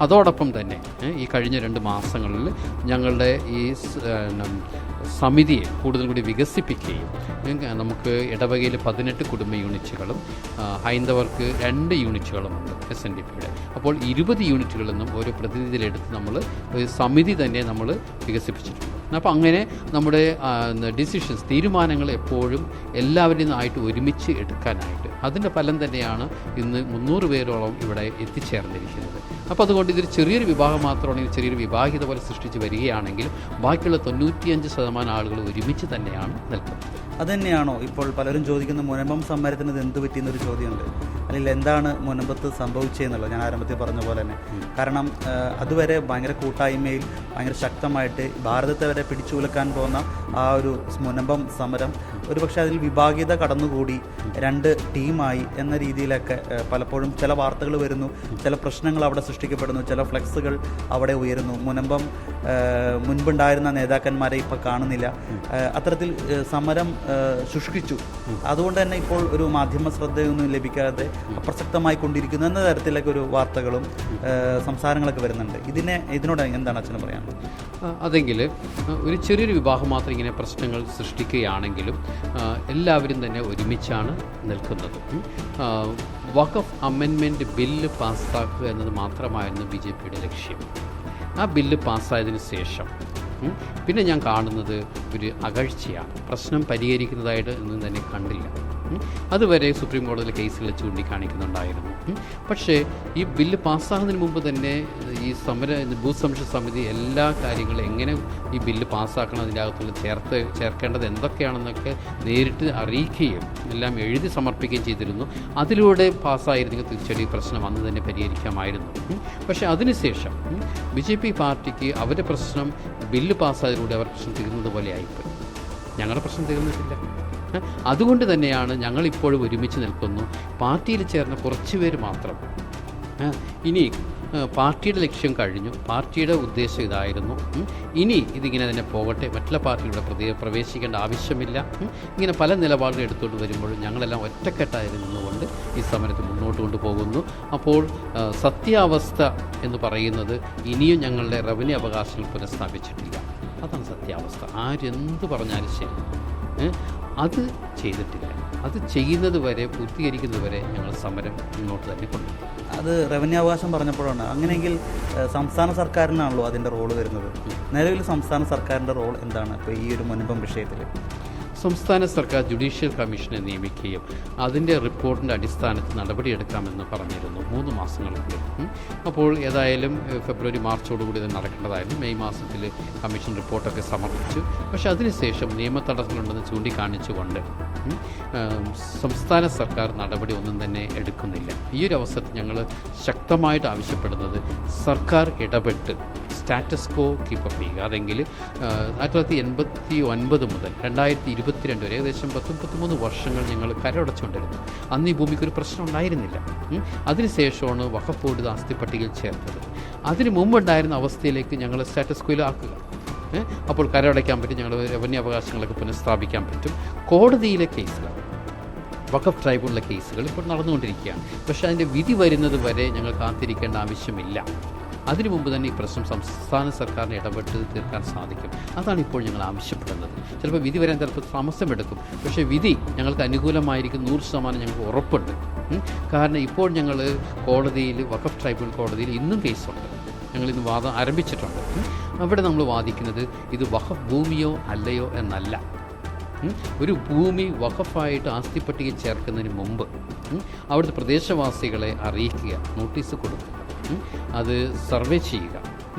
അതോടൊപ്പം തന്നെ ഈ കഴിഞ്ഞ 2 മാസങ്ങളിൽ ഞങ്ങളുടെ ഈ സമിതിയെ കൂടുതൽ കൂടി വികസിപ്പിക്കുകയും നമുക്ക് ഇടവകയിൽ 18 കുടുംബ യൂണിറ്റുകളും ഹൈന്ദവർക്ക് 2 യൂണിറ്റുകളുമുണ്ട് SNDPയുടെ. അപ്പോൾ 20 യൂണിറ്റുകളിൽ നിന്നും ഓരോ പ്രതിനിധിയിലെടുത്ത് നമ്മൾ ഒരു സമിതി തന്നെ നമ്മൾ വികസിപ്പിച്ചിട്ടുണ്ട്. അപ്പോൾ അങ്ങനെ നമ്മുടെ ഡിസിഷൻസ്, തീരുമാനങ്ങൾ എപ്പോഴും എല്ലാവരിൽ നിന്നായിട്ട് ഒരുമിച്ച് എടുക്കാനായിട്ട് അതിൻ്റെ ഫലം തന്നെയാണ് ഇന്ന് 300 പേരോളം ഇവിടെ എത്തിച്ചേർന്നിരിക്കുന്നത്. അപ്പോൾ അതുകൊണ്ട് ഇതൊരു ചെറിയൊരു വിഭാഗം മാത്രമാണെങ്കിൽ ചെറിയൊരു വിഭാഗീയത പോലെ സൃഷ്ടിച്ച് വരികയാണെങ്കിൽ ബാക്കിയുള്ള 95% ആളുകൾ ഒരുമിച്ച് തന്നെയാണ് നിൽക്കുന്നത്. അതുതന്നെയാണോ ഇപ്പോൾ പലരും ചോദിക്കുന്ന മുനമ്പം സമരത്തിന് ഇത് എന്ത് പറ്റിയെന്നൊരു ചോദ്യമുണ്ട്, അല്ലെങ്കിൽ എന്താണ് മുനമ്പത്ത് സംഭവിച്ചതെന്നുള്ളത്? ഞാൻ ആരംഭത്തിൽ പറഞ്ഞ പോലെ തന്നെ, കാരണം അതുവരെ ഭയങ്കര കൂട്ടായ്മയിൽ ഭയങ്കര ശക്തമായിട്ട് ഭാരതത്തെ വരെ പിടിച്ചുകുലക്കാൻ പോകുന്ന ആ ഒരു മുനമ്പം സമരം ഒരുപക്ഷെ അതിൽ വിഭാഗീയത കടന്നുകൂടി 2 ടീമായി എന്ന രീതിയിലൊക്കെ പലപ്പോഴും ചില വാർത്തകൾ വരുന്നു. ചില പ്രശ്നങ്ങൾ അവിടെ സൃഷ്ടിക്കപ്പെടുന്നു, ചില ഫ്ലെക്സുകൾ അവിടെ ഉയരുന്നു. മുനമ്പം മുൻപുണ്ടായിരുന്ന നേതാക്കന്മാരെ ഇപ്പോൾ കാണുന്നില്ല. അത്തരത്തിൽ സമരം ശുഷ്കിച്ചു. അതുകൊണ്ട് തന്നെ ഇപ്പോൾ ഒരു മാധ്യമ ശ്രദ്ധയൊന്നും ലഭിക്കാതെ അപ്രസക്തമായി കൊണ്ടിരിക്കുന്നു എന്ന തരത്തിലൊക്കെ ഒരു വാർത്തകളും സംസാരങ്ങളൊക്കെ വരുന്നുണ്ട്. ഇതിനോട് എന്താണ് അച്ഛന് പറയാനുള്ളത്? അതെങ്കിൽ ഒരു ചെറിയൊരു വിഭാഗം മാത്രം ഇങ്ങനെ പ്രശ്നങ്ങൾ സൃഷ്ടിക്കുകയാണെങ്കിലും എല്ലാവരും തന്നെ ഒരുമിച്ചാണ് നിൽക്കുന്നത്. വഖഫ് അമെൻമെൻറ്റ് ബില്ല് പാസ്സാക്കുക എന്നത് മാത്രമായിരുന്നു BJPയുടെ ലക്ഷ്യം. ആ ബില്ല് പാസ്സായതിനു ശേഷം പിന്നെ ഞാൻ കാണുന്നത് ഒരു അകഴ്ചയാണ്. പ്രശ്നം പരിഹരിക്കുന്നതായിട്ട് ഒന്നും തന്നെ കണ്ടില്ല. അതുവരെ സുപ്രീം കോടതിയിലെ കേസുകൾ ചൂണ്ടിക്കാണിക്കുന്നുണ്ടായിരുന്നു. പക്ഷേ ഈ ബില്ല് പാസ്സാകുന്നതിന് മുമ്പ് തന്നെ ഈ ഭൂസംരക്ഷണ സമിതി എല്ലാ കാര്യങ്ങളും എങ്ങനെ ഈ ബില്ല് പാസ്സാക്കണം, അതിൻ്റെ അകത്തുള്ള ചേർക്കേണ്ടത് എന്തൊക്കെയാണെന്നൊക്കെ നേരിട്ട് അറിയിക്കുകയും എല്ലാം എഴുതി സമർപ്പിക്കുകയും ചെയ്തിരുന്നു. അതിലൂടെ പാസ്സായിരുന്നെങ്കിൽ തീർച്ചയായിട്ടും ഈ പ്രശ്നം അന്ന് തന്നെ പരിഹരിക്കാമായിരുന്നു. പക്ഷേ അതിനുശേഷം BJP പാർട്ടിക്ക് അവരുടെ പ്രശ്നം ബില്ല് പാസ്സായതിലൂടെ അവർ പ്രശ്നം തീർന്നത് പോലെ ആയിപ്പോയി. ഞങ്ങളുടെ പ്രശ്നം തീർന്നിട്ടില്ല. അതുകൊണ്ട് തന്നെയാണ് ഞങ്ങളിപ്പോഴും ഒരുമിച്ച് നിൽക്കുന്നു. പാർട്ടിയിൽ ചേർന്ന കുറച്ച് പേര് മാത്രം. ഇനി പാർട്ടിയുടെ ലക്ഷ്യം കഴിഞ്ഞു, പാർട്ടിയുടെ ഉദ്ദേശം ഇതായിരുന്നു, ഇനി ഇതിങ്ങനെ തന്നെ പോകട്ടെ, മറ്റുള്ള പാർട്ടിയിലൂടെ പ്രവേശിക്കേണ്ട ആവശ്യമില്ല. ഇങ്ങനെ പല നിലപാടുകൾ എടുത്തുകൊണ്ട് വരുമ്പോഴും ഞങ്ങളെല്ലാം ഒറ്റക്കെട്ടായിരുന്നുകൊണ്ട് ഈ സമരത്തെ മുന്നോട്ട് കൊണ്ടുപോകുന്നു. അപ്പോൾ സത്യാവസ്ഥ എന്ന് പറയുന്നത് ഇനിയും ഞങ്ങളുടെ റവന്യൂ അവകാശങ്ങൾ പുനഃസ്ഥാപിച്ചിട്ടില്ല. അതാണ് സത്യാവസ്ഥ. ആരെന്ത് പറഞ്ഞാലും ശരി, അത് ചെയ്തിട്ടില്ല. അത് ചെയ്യുന്നത് വരെ, പൂർത്തീകരിക്കുന്നത് വരെ ഞങ്ങൾ സമരം മുന്നോട്ട് തന്നെ കൊണ്ടുപോകും. അത് റവന്യൂ അവകാശം പറഞ്ഞപ്പോഴാണ്. അങ്ങനെയെങ്കിൽ സംസ്ഥാന സർക്കാരിനാണല്ലോ അതിൻ്റെ റോള് വരുന്നത്. നിലവിൽ സംസ്ഥാന സർക്കാരിൻ്റെ റോൾ എന്താണ് ഇപ്പോൾ ഈ ഒരു മുൻപം വിഷയത്തിൽ? സംസ്ഥാന സർക്കാർ ജുഡീഷ്യൽ കമ്മീഷനെ നിയമിക്കുകയും അതിൻ്റെ റിപ്പോർട്ടിൻ്റെ അടിസ്ഥാനത്തിൽ നടപടിയെടുക്കാമെന്ന് പറഞ്ഞിരുന്നു 3 മാസങ്ങൾക്കുള്ളിൽ. അപ്പോൾ ഏതായാലും ഫെബ്രുവരി മാർച്ചോടുകൂടി ഇത് നടക്കേണ്ടതായിരുന്നു. മെയ് മാസത്തിൽ കമ്മീഷൻ റിപ്പോർട്ടൊക്കെ സമർപ്പിച്ചു. പക്ഷേ അതിനുശേഷം നിയമ തടസ്സങ്ങളുണ്ടെന്ന് ചൂണ്ടിക്കാണിച്ചുകൊണ്ട് സംസ്ഥാന സർക്കാർ നടപടി ഒന്നും തന്നെ എടുക്കുന്നില്ല. ഈ ഒരു അവസരത്തിൽ ഞങ്ങൾ ശക്തമായിട്ട് ആവശ്യപ്പെടുന്നത് സർക്കാർ ഇടപെട്ട് സ്റ്റാറ്റസ് കോ കീപ്പപ്പ് ചെയ്യുക. അതെങ്കിൽ 1989 മുതൽ 2022 വരെ ഏകദേശം 33 വർഷങ്ങൾ ഞങ്ങൾ കരടച്ചുകൊണ്ടിരുന്നു. അന്ന് ഈ ഭൂമിക്കൊരു പ്രശ്നം ഉണ്ടായിരുന്നില്ല. അതിനുശേഷമാണ് വഖഫ് ബോർഡ് ആസ്തി പട്ടികയിൽ ചേർത്തത്. അതിന് മുമ്പുണ്ടായിരുന്ന അവസ്ഥയിലേക്ക് ഞങ്ങൾ സ്റ്റാറ്റസ് കോയിൽ ആക്കുക. അപ്പോൾ കരടയ്ക്കാൻ പറ്റും, ഞങ്ങൾ റവന്യൂ അവകാശങ്ങളൊക്കെ പുനഃസ്ഥാപിക്കാൻ പറ്റും. കോടതിയിലെ കേസുകൾ, വഖഫ് ട്രൈബ്യൂണലിലെ കേസുകൾ ഇപ്പോൾ നടന്നുകൊണ്ടിരിക്കുകയാണ്. പക്ഷേ അതിൻ്റെ വിധി വരുന്നത് വരെ ഞങ്ങൾ കാത്തിരിക്കേണ്ട ആവശ്യമില്ല. അതിനു മുമ്പ് തന്നെ ഈ പ്രശ്നം സംസ്ഥാന സർക്കാരിന് ഇടപെട്ട് തീർക്കാൻ സാധിക്കും. അതാണ് ഇപ്പോൾ ഞങ്ങൾ ആവശ്യപ്പെടുന്നത്. ചിലപ്പോൾ വിധി വരാൻ ചിലപ്പോൾ താമസമെടുക്കും. പക്ഷേ വിധി ഞങ്ങൾക്ക് അനുകൂലമായിരിക്കും 100% ഞങ്ങൾക്ക് ഉറപ്പുണ്ട്. കാരണം ഇപ്പോൾ ഞങ്ങൾ കോടതിയിൽ, വഖഫ് ട്രൈബ്യൂണൽ കോടതിയിൽ ഇന്നും കേസുണ്ട്. ഞങ്ങളിന്ന് വാദം ആരംഭിച്ചിട്ടുണ്ട്. അവിടെ നമ്മൾ വാദിക്കുന്നത് ഇത് വഖഫ് ഭൂമിയോ അല്ലയോ എന്നല്ല. ഒരു ഭൂമി വഖഫായിട്ട് ആസ്തി പട്ടികയിൽ ചേർക്കുന്നതിന് മുമ്പ് അവിടുത്തെ പ്രദേശവാസികളെ അറിയിക്കുക, നോട്ടീസ് കൊടുക്കുക, അത് സർവേ ചെയ്യുക,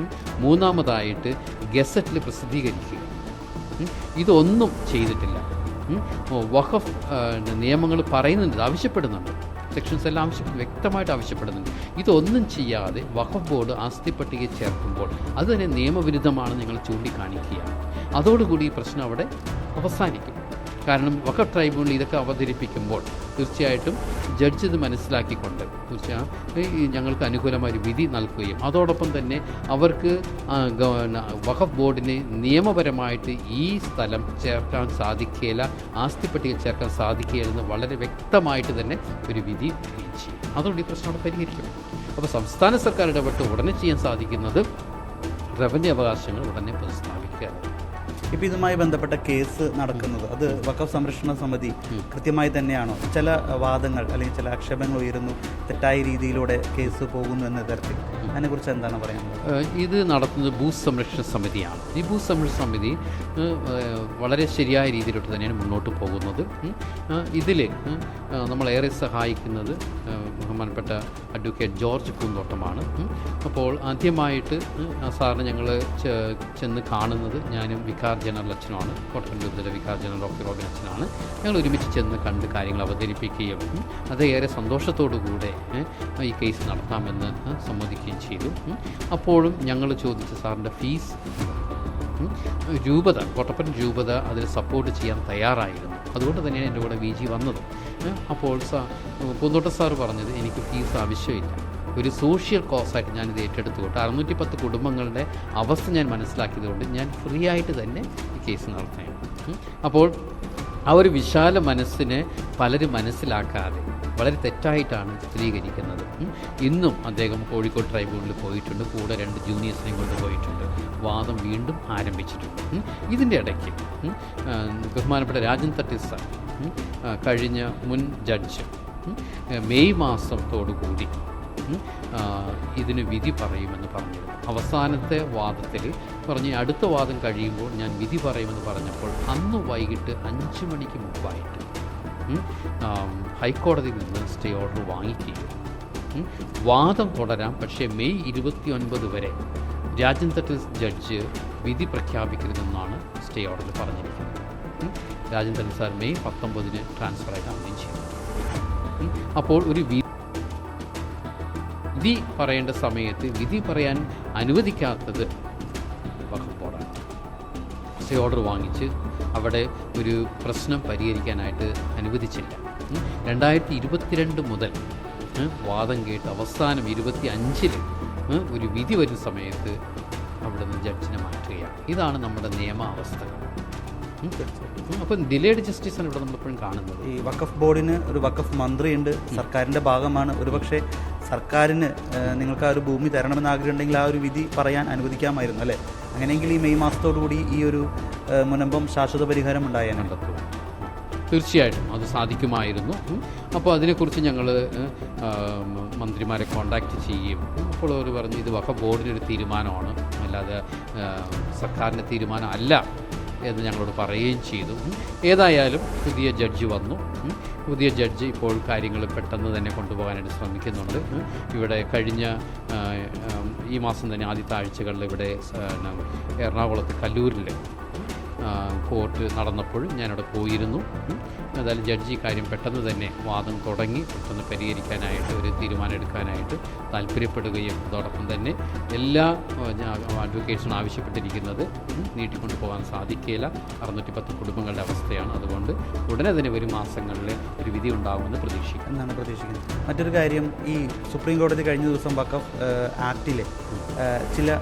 മൂന്നാമതായിട്ട് ഗസറ്റിൽ പ്രസിദ്ധീകരിക്കുക. ഇതൊന്നും ചെയ്തിട്ടില്ല. വഖഫ് നിയമങ്ങൾ പറയുന്നുണ്ട്, ആവശ്യപ്പെടുന്നുണ്ട്, സെക്ഷൻസ് എല്ലാം വ്യക്തമായിട്ട് ആവശ്യപ്പെടുന്നുണ്ട്. ഇതൊന്നും ചെയ്യാതെ വഖഫ് ബോർഡ് ആസ്തി പട്ടികയിൽ ചേർക്കുമ്പോൾ അത് തന്നെ നിയമവിരുദ്ധമാണ് നിങ്ങൾ ചൂണ്ടിക്കാണിക്കുകയാണ്. അതോടുകൂടി ഈ പ്രശ്നം അവിടെ അവസാനിക്കും. കാരണം വഖഫ് ട്രൈബ്യൂണൽ ഇതൊക്കെ അവതരിപ്പിക്കുമ്പോൾ തീർച്ചയായിട്ടും ജഡ്ജ് ഇത് മനസ്സിലാക്കിക്കൊണ്ട് തീർച്ചയായും ഞങ്ങൾക്ക് അനുകൂലമായൊരു വിധി നൽകുകയും അതോടൊപ്പം തന്നെ അവർക്ക് വഖഫ് ബോർഡിന് നിയമപരമായിട്ട് ഈ സ്ഥലം ചേർക്കാൻ സാധിക്കില്ല, ആസ്തി പട്ടികയിൽ ചേർക്കാൻ സാധിക്കില്ലെന്ന് വളരെ വ്യക്തമായിട്ട് തന്നെ ഒരു വിധി ചെയ്യും. അതുകൊണ്ട് ഈ പ്രശ്നം അവിടെ പരിഹരിക്കും. അപ്പോൾ സംസ്ഥാന സർക്കാർ ഇടപെട്ട് ഉടനെ ചെയ്യാൻ സാധിക്കുന്നത് റവന്യൂ അവകാശങ്ങൾ ഉടനെ പുനഃസ്ഥാപിക്കുക. ഇപ്പോൾ ഇതുമായി ബന്ധപ്പെട്ട കേസ് നടക്കുന്നത് അത് വഖഫ് സംരക്ഷണ സമിതി കൃത്യമായി തന്നെയാണോ? ചില വാദങ്ങൾ അല്ലെങ്കിൽ ചില ആക്ഷേപങ്ങൾ ഉയരുന്നു, തെറ്റായ രീതിയിലൂടെ കേസ് പോകുന്നു എന്ന തരത്തിൽ. അതിനെക്കുറിച്ച് എന്താണ് പറയുന്നത്? ഇത് നടത്തുന്നത് ഭൂസ് സംരക്ഷണ സമിതിയാണ്. ഈ ഭൂസ് സംരക്ഷണ സമിതി വളരെ ശരിയായ രീതിയിലോട്ട് തന്നെയാണ് മുന്നോട്ട് പോകുന്നത്. ഇതിൽ നമ്മളേറെ സഹായിക്കുന്നത് ബഹുമാനപ്പെട്ട അഡ്വക്കേറ്റ് ജോർജ് പൂന്തോട്ടമാണ്. അപ്പോൾ ആദ്യമായിട്ട് സാറിന് ഞങ്ങൾ ചെന്ന് കാണുന്നത് ഞാനും വികാർ ജനറൽ അച്ഛനുമാണ്, കോട്ടയം രൂപതയിലെ വികാർ ജനറൽ ഡോക്ടർ റോബിൻ അച്ഛനാണ്. ഞങ്ങൾ ഒരുമിച്ച് ചെന്ന് കണ്ട് കാര്യങ്ങൾ അവതരിപ്പിക്കുകയും അത് ഏറെ സന്തോഷത്തോടു കൂടെ ഈ കേസ് നടത്താമെന്ന് സമ്മതിക്കുകയും ചെയ്തു. അപ്പോഴും ഞങ്ങൾ ചോദിച്ച സാറിൻ്റെ ഫീസ് രൂപത, കോട്ടപ്പൻ രൂപത അതിൽ സപ്പോർട്ട് ചെയ്യാൻ തയ്യാറായിരുന്നു. അതുകൊണ്ട് തന്നെയാണ് എൻ്റെ കൂടെ VG വന്നത്. അപ്പോൾ പൂന്തോട്ട സാർ പറഞ്ഞത് എനിക്ക് ഫീസ് ആവശ്യമില്ല, ഒരു സോഷ്യൽ കോസായിട്ട് ഞാനിത് ഏറ്റെടുത്തുകൊണ്ട് 610 കുടുംബങ്ങളുടെ അവസ്ഥ ഞാൻ മനസ്സിലാക്കിയതുകൊണ്ട് ഞാൻ ഫ്രീ ആയിട്ട് തന്നെ ഈ കേസ് നടത്തുകയാണ്. അപ്പോൾ ആ ഒരു വിശാല മനസ്സിനെ പലരും മനസ്സിലാക്കാതെ വളരെ തെറ്റായിട്ടാണ് ചിത്രീകരിക്കുന്നത്. ഇന്നും അദ്ദേഹം കോഴിക്കോട് ട്രൈബ്യൂണലിൽ പോയിട്ടുണ്ട്, കൂടെ 2 ജൂനിയേഴ്സിനെയും കൊണ്ട് പോയിട്ടുണ്ട്, വാദം വീണ്ടും ആരംഭിച്ചിട്ടുണ്ട്. ഇതിൻ്റെ ഇടയ്ക്ക് ബഹുമാനപ്പെട്ട രാജൻ തട്ടി സാർ, കഴിഞ്ഞ മുൻ ജഡ്ജ്, മെയ് മാസത്തോടുകൂടി ഇതിന് വിധി പറയുമെന്ന് പറഞ്ഞിരുന്നു. അവസാനത്തെ വാദത്തിൽ പറഞ്ഞ് അടുത്ത വാദം കഴിയുമ്പോൾ ഞാൻ വിധി പറയുമെന്ന് പറഞ്ഞപ്പോൾ അന്ന് വൈകിട്ട് 5 മണിക്ക് മുമ്പായിട്ട് ഹൈക്കോടതിയിൽ നിന്ന് സ്റ്റേ ഓർഡർ വാങ്ങിക്കുകയും വാദം തുടരാം, പക്ഷേ മെയ് 29 വരെ രാജൻ തട്ടിൽ ജഡ്ജ് വിധി പ്രഖ്യാപിക്കരുതെന്നാണ് സ്റ്റേ ഓർഡറിൽ പറഞ്ഞിരിക്കുന്നത്. രാജൻ തട്ടിൽ സാർ മെയ് 19 ട്രാൻസ്ഫർ ആയിട്ടാവുകയും ചെയ്തു. അപ്പോൾ ഒരു വിധി പറയേണ്ട സമയത്ത് വിധി പറയാൻ അനുവദിക്കാത്തത് വഖഫ് ബോർഡാണ്. സ്റ്റേ ഓർഡർ വാങ്ങിച്ച് അവിടെ ഒരു പ്രശ്നം പരിഹരിക്കാനായിട്ട് അനുവദിച്ചില്ല. 2022 മുതൽ വാദം കേട്ട് അവസാനം 25-ൽ ഒരു വിധി വരുന്ന സമയത്ത് അവിടെ നിന്ന് ജഡ്ജിനെ മാറ്റുകയാണ്. ഇതാണ് നമ്മുടെ നിയമാവസ്ഥകൾ. അപ്പം ഡിലേഡ് ജസ്റ്റിസാണ് ഇവിടെ നമ്മളിപ്പോഴും കാണുന്നത്. ഈ വഖഫ് ബോർഡിന് ഒരു വഖഫ് മന്ത്രിയുണ്ട്, സർക്കാരിൻ്റെ ഭാഗമാണ്. ഒരുപക്ഷെ സർക്കാരിന് നിങ്ങൾക്ക് ആ ഒരു ഭൂമി തരണമെന്ന് ആഗ്രഹമുണ്ടെങ്കിൽ ആ ഒരു വിധി പറയാൻ അനുവദിക്കാമായിരുന്നു അല്ലേ? അങ്ങനെയെങ്കിൽ ഈ മെയ് മാസത്തോടുകൂടി ഈ ഒരു മുനമ്പം ശാശ്വത പരിഹാരം ഉണ്ടായാൽ തീർച്ചയായിട്ടും അത് സാധിക്കുമായിരുന്നു. അപ്പോൾ അതിനെക്കുറിച്ച് ഞങ്ങൾ മന്ത്രിമാരെ കോൺടാക്റ്റ് ചെയ്യുകയും അപ്പോൾ അവർ പറഞ്ഞു ഇത് വഖഫ് ബോർഡിനൊരു തീരുമാനമാണ്, അല്ലാതെ സർക്കാരിൻ്റെ തീരുമാനം അല്ല എന്ന് ഞങ്ങളോട് പറയുകയും ചെയ്തു. ഏതായാലും പുതിയ ജഡ്ജി വന്നു. പുതിയ ജഡ്ജി ഇപ്പോൾ കാര്യങ്ങൾ പെട്ടെന്ന് തന്നെ കൊണ്ടുപോകാനായിട്ട് ശ്രമിക്കുന്നുണ്ട്. ഇവിടെ കഴിഞ്ഞ ഈ മാസം തന്നെ ആദ്യത്തെ ആഴ്ചകളിൽ ഇവിടെ എറണാകുളത്ത് കല്ലൂരിൽ കോർട്ട് നടന്നപ്പോഴും ഞാനവിടെ പോയിരുന്നു. എന്തായാലും ജഡ്ജി കാര്യം പെട്ടെന്ന് തന്നെ വാദം തുടങ്ങി പെട്ടെന്ന് പരിഹരിക്കാനായിട്ട് ഒരു തീരുമാനം എടുക്കാനായിട്ട് താല്പര്യപ്പെടുകയും അതോടൊപ്പം തന്നെ എല്ലാ അഡ്വക്കേറ്റ്സും ആവശ്യപ്പെട്ടിരിക്കുന്നത് നീട്ടിക്കൊണ്ടു പോകാൻ സാധിക്കില്ല. 610 കുടുംബങ്ങളുടെ അവസ്ഥയാണ്. അതുകൊണ്ട് ഉടനെ തന്നെ വരും മാസങ്ങളിൽ ഒരു വിധി ഉണ്ടാകുമെന്ന് പ്രതീക്ഷിക്കുന്നു എന്നാണ് പ്രതീക്ഷിക്കുന്നത്. മറ്റൊരു കാര്യം, ഈ സുപ്രീം കോടതി കഴിഞ്ഞ ദിവസം വഖഫ് ആക്ടിലെ ചില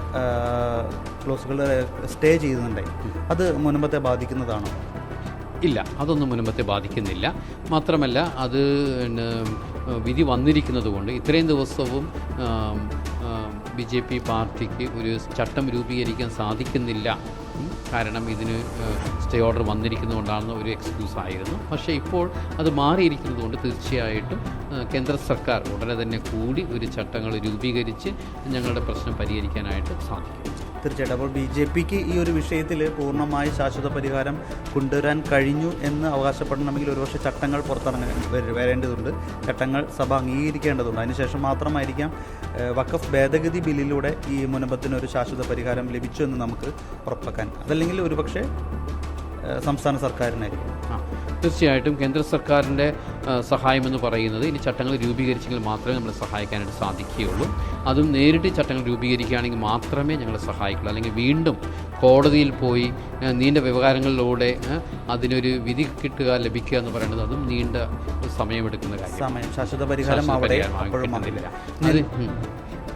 ക്ലോസുകൾ സ്റ്റേ ചെയ്യുന്നുണ്ടായി. അത് മുൻപത്തെ ബാധിക്കുന്നതാണോ? ഇല്ല, അതൊന്നും മുൻപത്തെ ബാധിക്കുന്നില്ല. മാത്രമല്ല അത് വിധി വന്നിരിക്കുന്നത് കൊണ്ട് ഇത്രയും ദിവസവും BJP പാർട്ടിക്ക് ഒരു ചട്ടം രൂപീകരിക്കാൻ സാധിക്കുന്നില്ല. കാരണം ഇതിന് സ്റ്റേ ഓർഡർ വന്നിരിക്കുന്നതുകൊണ്ടാണെന്ന് ഒരു എക്സ്ക്യൂസ് ആയിരുന്നു. പക്ഷേ ഇപ്പോൾ അത് മാറിയിരിക്കുന്നത് കൊണ്ട് തീർച്ചയായിട്ടും കേന്ദ്ര സർക്കാർ ഉടനെ തന്നെ കൂടി ഒരു ചട്ടങ്ങൾ രൂപീകരിച്ച് ഞങ്ങളുടെ പ്രശ്നം പരിഹരിക്കാനായിട്ട് സാധിക്കും. തീർച്ചയായിട്ടും. അപ്പോൾ BJPക്ക് ഈ ഒരു വിഷയത്തിൽ പൂർണ്ണമായി ശാശ്വത പരിഹാരം കൊണ്ടുവരാൻ കഴിഞ്ഞു എന്ന് അവകാശപ്പെടണമെങ്കിൽ ഒരുപക്ഷെ ചട്ടങ്ങൾ വരേണ്ടതുണ്ട്, ചട്ടങ്ങൾ സഭ അംഗീകരിക്കേണ്ടതുണ്ട്. അതിനുശേഷം മാത്രമായിരിക്കാം വഖഫ് ഭേദഗതി ബില്ലിലൂടെ ഈ മുനമ്പത്തിന് ഒരു ശാശ്വത പരിഹാരം ലഭിച്ചു എന്ന് നമുക്ക് ഉറപ്പാക്കാൻ. അതല്ലെങ്കിൽ ഒരുപക്ഷെ സംസ്ഥാന സർക്കാരിനായിരിക്കും. തീർച്ചയായിട്ടും കേന്ദ്ര സർക്കാരിൻ്റെ സഹായമെന്ന് പറയുന്നത് ഇനി ചട്ടങ്ങൾ രൂപീകരിച്ചെങ്കിൽ മാത്രമേ നമ്മളെ സഹായിക്കാനായിട്ട് സാധിക്കുകയുള്ളൂ. അതും നേരിട്ട് ചട്ടങ്ങൾ രൂപീകരിക്കുകയാണെങ്കിൽ മാത്രമേ ഞങ്ങളെ സഹായിക്കുള്ളൂ. അല്ലെങ്കിൽ വീണ്ടും കോടതിയിൽ പോയി നീണ്ട വ്യവഹാരങ്ങളിലൂടെ അതിനൊരു വിധി ലഭിക്കുക എന്ന് പറയുന്നത് അതും നീണ്ട സമയമെടുക്കുന്ന കാര്യം. ശാശ്വത പരിഹാരം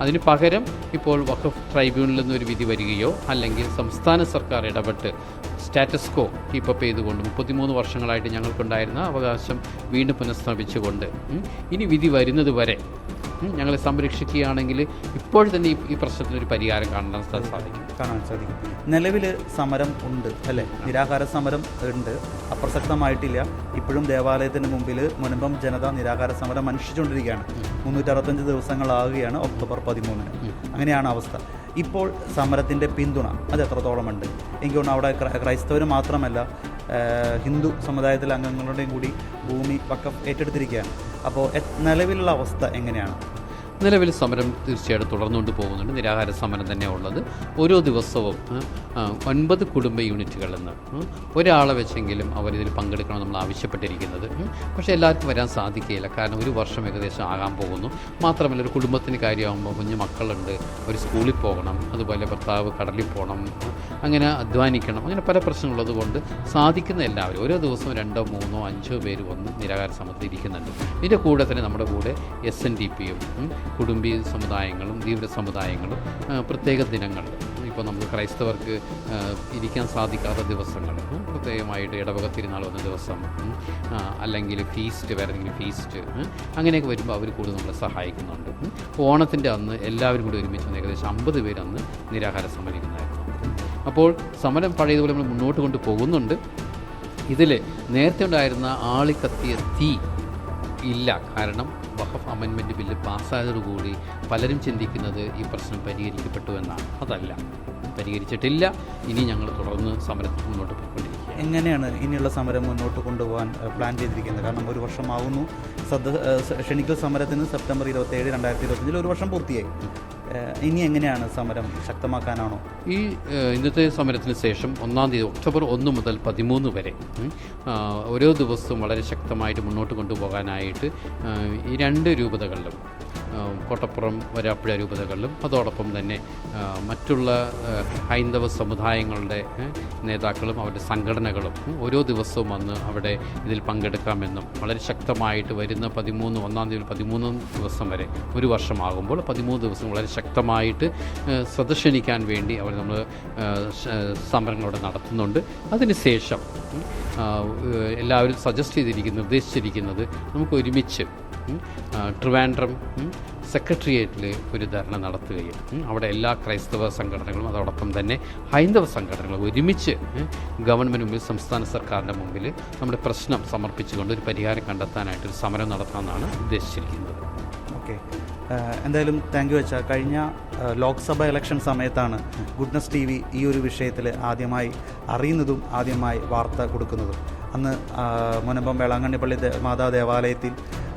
അതിന് പകരം ഇപ്പോൾ വഖഫ് ട്രൈബ്യൂണലിൽ നിന്നൊരു വിധി വരികയോ അല്ലെങ്കിൽ സംസ്ഥാന സർക്കാർ ഇടപെട്ട് സ്റ്റാറ്റസ് കോ കീപ്പപ്പ് ചെയ്തുകൊണ്ട് 33 വർഷങ്ങളായിട്ട് ഞങ്ങൾക്കുണ്ടായിരുന്ന അവകാശം വീണ്ടും പുനഃസ്ഥാപിച്ചുകൊണ്ട് ഇനി വിധി വരുന്നത് വരെ ഞങ്ങളെ സംരക്ഷിക്കുകയാണെങ്കിൽ ഇപ്പോൾ തന്നെ ഈ പ്രശ്നത്തിനൊരു പരിഹാരം കാണാൻ സാധിക്കും. നിലവിൽ സമരം ഉണ്ട് അല്ലേ? നിരാഹാര സമരം ഉണ്ട്, അപ്രസക്തമായിട്ടില്ല. ഇപ്പോഴും ദേവാലയത്തിന് മുമ്പിൽ മുനമ്പം ജനത നിരാഹാര സമരം അനുഷ്ഠിച്ചുകൊണ്ടിരിക്കുകയാണ്. 365 ദിവസങ്ങളാകുകയാണ് ഒക്ടോബർ 13-ന്. അങ്ങനെയാണ് അവസ്ഥ. ഇപ്പോൾ സമരത്തിൻ്റെ പിന്തുണ അത് എത്രത്തോളമുണ്ട്? എനിക്ക് തോന്നുന്നു അവിടെ ക്രൈസ്തവർ മാത്രമല്ല ഹിന്ദു സമുദായത്തിലെ അംഗങ്ങളുടെയും കൂടി ഭൂമി വഖഫ് ഏറ്റെടുത്തിരിക്കുകയാണ്. അപ്പോൾ നിലവിലുള്ള അവസ്ഥ എങ്ങനെയാണ്? നിലവിൽ സമരം തീർച്ചയായിട്ടും തുടർന്നുകൊണ്ട് പോകുന്നുണ്ട്. നിരാഹാര സമരം തന്നെ ഉള്ളത്. ഓരോ ദിവസവും 9 കുടുംബ യൂണിറ്റുകളിൽ നിന്ന് ഒരാളെ വെച്ചെങ്കിലും അവരിതിൽ പങ്കെടുക്കണം നമ്മൾ ആവശ്യപ്പെട്ടിരിക്കുന്നത്. പക്ഷേ എല്ലാവർക്കും വരാൻ സാധിക്കുകയില്ല. കാരണം ഒരു വർഷം ഏകദേശം ആകാൻ പോകുന്നു. മാത്രമല്ല ഒരു കുടുംബത്തിന് കാര്യമാകുമ്പോൾ കുഞ്ഞു മക്കളുണ്ട്, ഒരു സ്കൂളിൽ പോകണം, അതുപോലെ ഭർത്താവ് കടലിൽ പോകണം, അങ്ങനെ അധ്വാനിക്കണം, അങ്ങനെ പല പ്രശ്നങ്ങളുള്ളത് കൊണ്ട് സാധിക്കുന്ന എല്ലാവരും ഓരോ ദിവസവും 2, 3, 5 പേര് വന്ന് നിരാഹാര സമരത്തിൽ ഇരിക്കുന്നുണ്ട്. ഇതിൻ്റെ കൂടെ തന്നെ നമ്മുടെ കൂടെ SNDPയും കുടുംബി സമുദായങ്ങളും തീവ്ര സമുദായങ്ങളും പ്രത്യേക ദിനങ്ങൾ, ഇപ്പോൾ നമുക്ക് ക്രൈസ്തവർക്ക് ഇരിക്കാൻ സാധിക്കാത്ത ദിവസങ്ങൾ, പ്രത്യേകമായിട്ട് ഇടവക തിരുനാൾ വന്ന ദിവസം, അല്ലെങ്കിൽ ഫീസ്റ്റ്, വേറെ എന്തെങ്കിലും ഫീസ്റ്റ്, അങ്ങനെയൊക്കെ വരുമ്പോൾ അവർ കൂടി നമ്മളെ സഹായിക്കുന്നുണ്ട്. ഓണത്തിൻ്റെ അന്ന് എല്ലാവരും കൂടി ഒരുമിച്ച് ഏകദേശം 50 പേര് അന്ന് നിരാഹാര സമരം ഇരുന്നായിരുന്നു. അപ്പോൾ സമരം പഴയതുപോലെ നമ്മൾ മുന്നോട്ട് കൊണ്ട് പോകുന്നുണ്ട്. ഇതിൽ നേരത്തെ ഉണ്ടായിരുന്ന ആളിക്കത്തിയ തീ ഇല്ല. കാരണം വഖഫ് അമെൻമെൻറ്റ് ബില്ല് പാസ്സായതോടുകൂടി പലരും ചിന്തിക്കുന്നത് ഈ പ്രശ്നം പരിഹരിക്കപ്പെട്ടു എന്നാണ്. അതല്ല, പരിഹരിച്ചിട്ടില്ല. ഇനി ഞങ്ങൾ തുടർന്ന് സമരത്തിൽ മുന്നോട്ട് പോയിക്കൊണ്ടിരിക്കുക. എങ്ങനെയാണ് ഇനിയുള്ള സമരം മുന്നോട്ട് കൊണ്ടുപോകാൻ പ്ലാൻ ചെയ്തിരിക്കുന്നത്? കാരണം ഒരു വർഷമാകുന്നു ക്ഷണിക്കൽ സമരത്തിന്. സെപ്റ്റംബർ 27, 2025 ഒരു വർഷം പൂർത്തിയായി. ഇനി എങ്ങനെയാണ് സമരം ശക്തമാക്കാനാണോ? ഈ ഇന്നത്തെ സമരത്തിന് ശേഷം 1-ാം തീയതി ഒക്ടോബർ 1 മുതൽ 13 വരെ ഓരോ ദിവസവും വളരെ ശക്തമായിട്ട് മുന്നോട്ട് കൊണ്ടുപോകാനായിട്ട് ഈ 2 രൂപതകളിലും, കോട്ടപ്പുറം, വരാപ്പുഴ രൂപതകളിലും അതോടൊപ്പം തന്നെ മറ്റുള്ള ഹൈന്ദവ സമുദായങ്ങളുടെ നേതാക്കളും അവരുടെ സംഘടനകളും ഓരോ ദിവസവും വന്ന് അവിടെ ഇതിൽ പങ്കെടുക്കാമെന്നും വളരെ ശക്തമായിട്ട് വരുന്ന 1-ാം തീയതി 13 ദിവസം വരെ ഒരു വർഷമാകുമ്പോൾ 13 ദിവസം വളരെ ശക്തമായിട്ട് ശ്രദ്ധ ക്ഷണിക്കാൻ വേണ്ടി അവർ നമ്മൾ സമരങ്ങളോടെ നടത്തുന്നുണ്ട്. അതിനുശേഷം എല്ലാവരും നിർദ്ദേശിച്ചിരിക്കുന്നത് നമുക്ക് ഒരുമിച്ച് ട്രിവാൻഡ്രം സെക്രട്ടേറിയറ്റിൽ ഒരു ധർണ നടത്തുകയും അവിടെ എല്ലാ ക്രൈസ്തവ സംഘടനകളും അതോടൊപ്പം തന്നെ ഹൈന്ദവ സംഘടനകളും ഒരുമിച്ച് ഗവൺമെൻറ് മുമ്പിൽ, സംസ്ഥാന സർക്കാരിൻ്റെ മുമ്പിൽ നമ്മുടെ പ്രശ്നം സമർപ്പിച്ചുകൊണ്ട് ഒരു പരിഹാരം കണ്ടെത്താനായിട്ടൊരു സമരം നടത്താമെന്നാണ് ഉദ്ദേശിച്ചിരിക്കുന്നത്. ഓക്കെ, എന്തായാലും താങ്ക് യു വെച്ചാൽ കഴിഞ്ഞ ലോക്സഭ ഇലക്ഷൻ സമയത്താണ് ഗുഡ്നസ് TV ഈ ഒരു വിഷയത്തിൽ ആദ്യമായി അറിയുന്നതും ആദ്യമായി വാർത്ത കൊടുക്കുന്നതും. അന്ന് മുനമ്പം വേളാങ്കണ്ണി പള്ളി മാതാ ദേവാലയത്തിൽ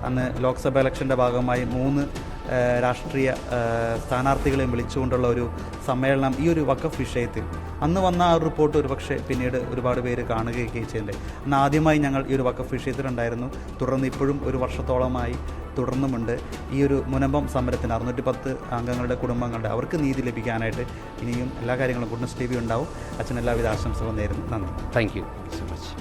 അന്ന് ലോക്സഭ ഇലക്ഷൻ്റെ ഭാഗമായി 3 രാഷ്ട്രീയ സ്ഥാനാർത്ഥികളെയും വിളിച്ചുകൊണ്ടുള്ള ഒരു സമ്മേളനം ഈ ഒരു വഖഫ് വിഷയത്തിൽ അന്ന് വന്ന ആ റിപ്പോർട്ട് ഒരുപക്ഷെ പിന്നീട് ഒരുപാട് പേര് കാണുകയൊക്കെ ചെയ്തിട്ടുണ്ട്. അന്ന് ആദ്യമായി ഞങ്ങൾ ഈ ഒരു വഖഫ് വിഷയത്തിലുണ്ടായിരുന്നു. തുടർന്ന് ഇപ്പോഴും ഒരു വർഷത്തോളമായി തുടർന്നുമുണ്ട്. ഈ ഒരു മുനമ്പം സമരത്തിന് 610 അംഗങ്ങളുടെ കുടുംബങ്ങളുടെ അവർക്ക് നീതി ലഭിക്കാനായിട്ട് ഇനിയും എല്ലാ കാര്യങ്ങളും ഗുഡ്നസ് TV ഉണ്ടാവും. അച്ഛൻ എല്ലാവിധ ആശംസകളും നേരുന്നു. നന്ദി. Thank you so much.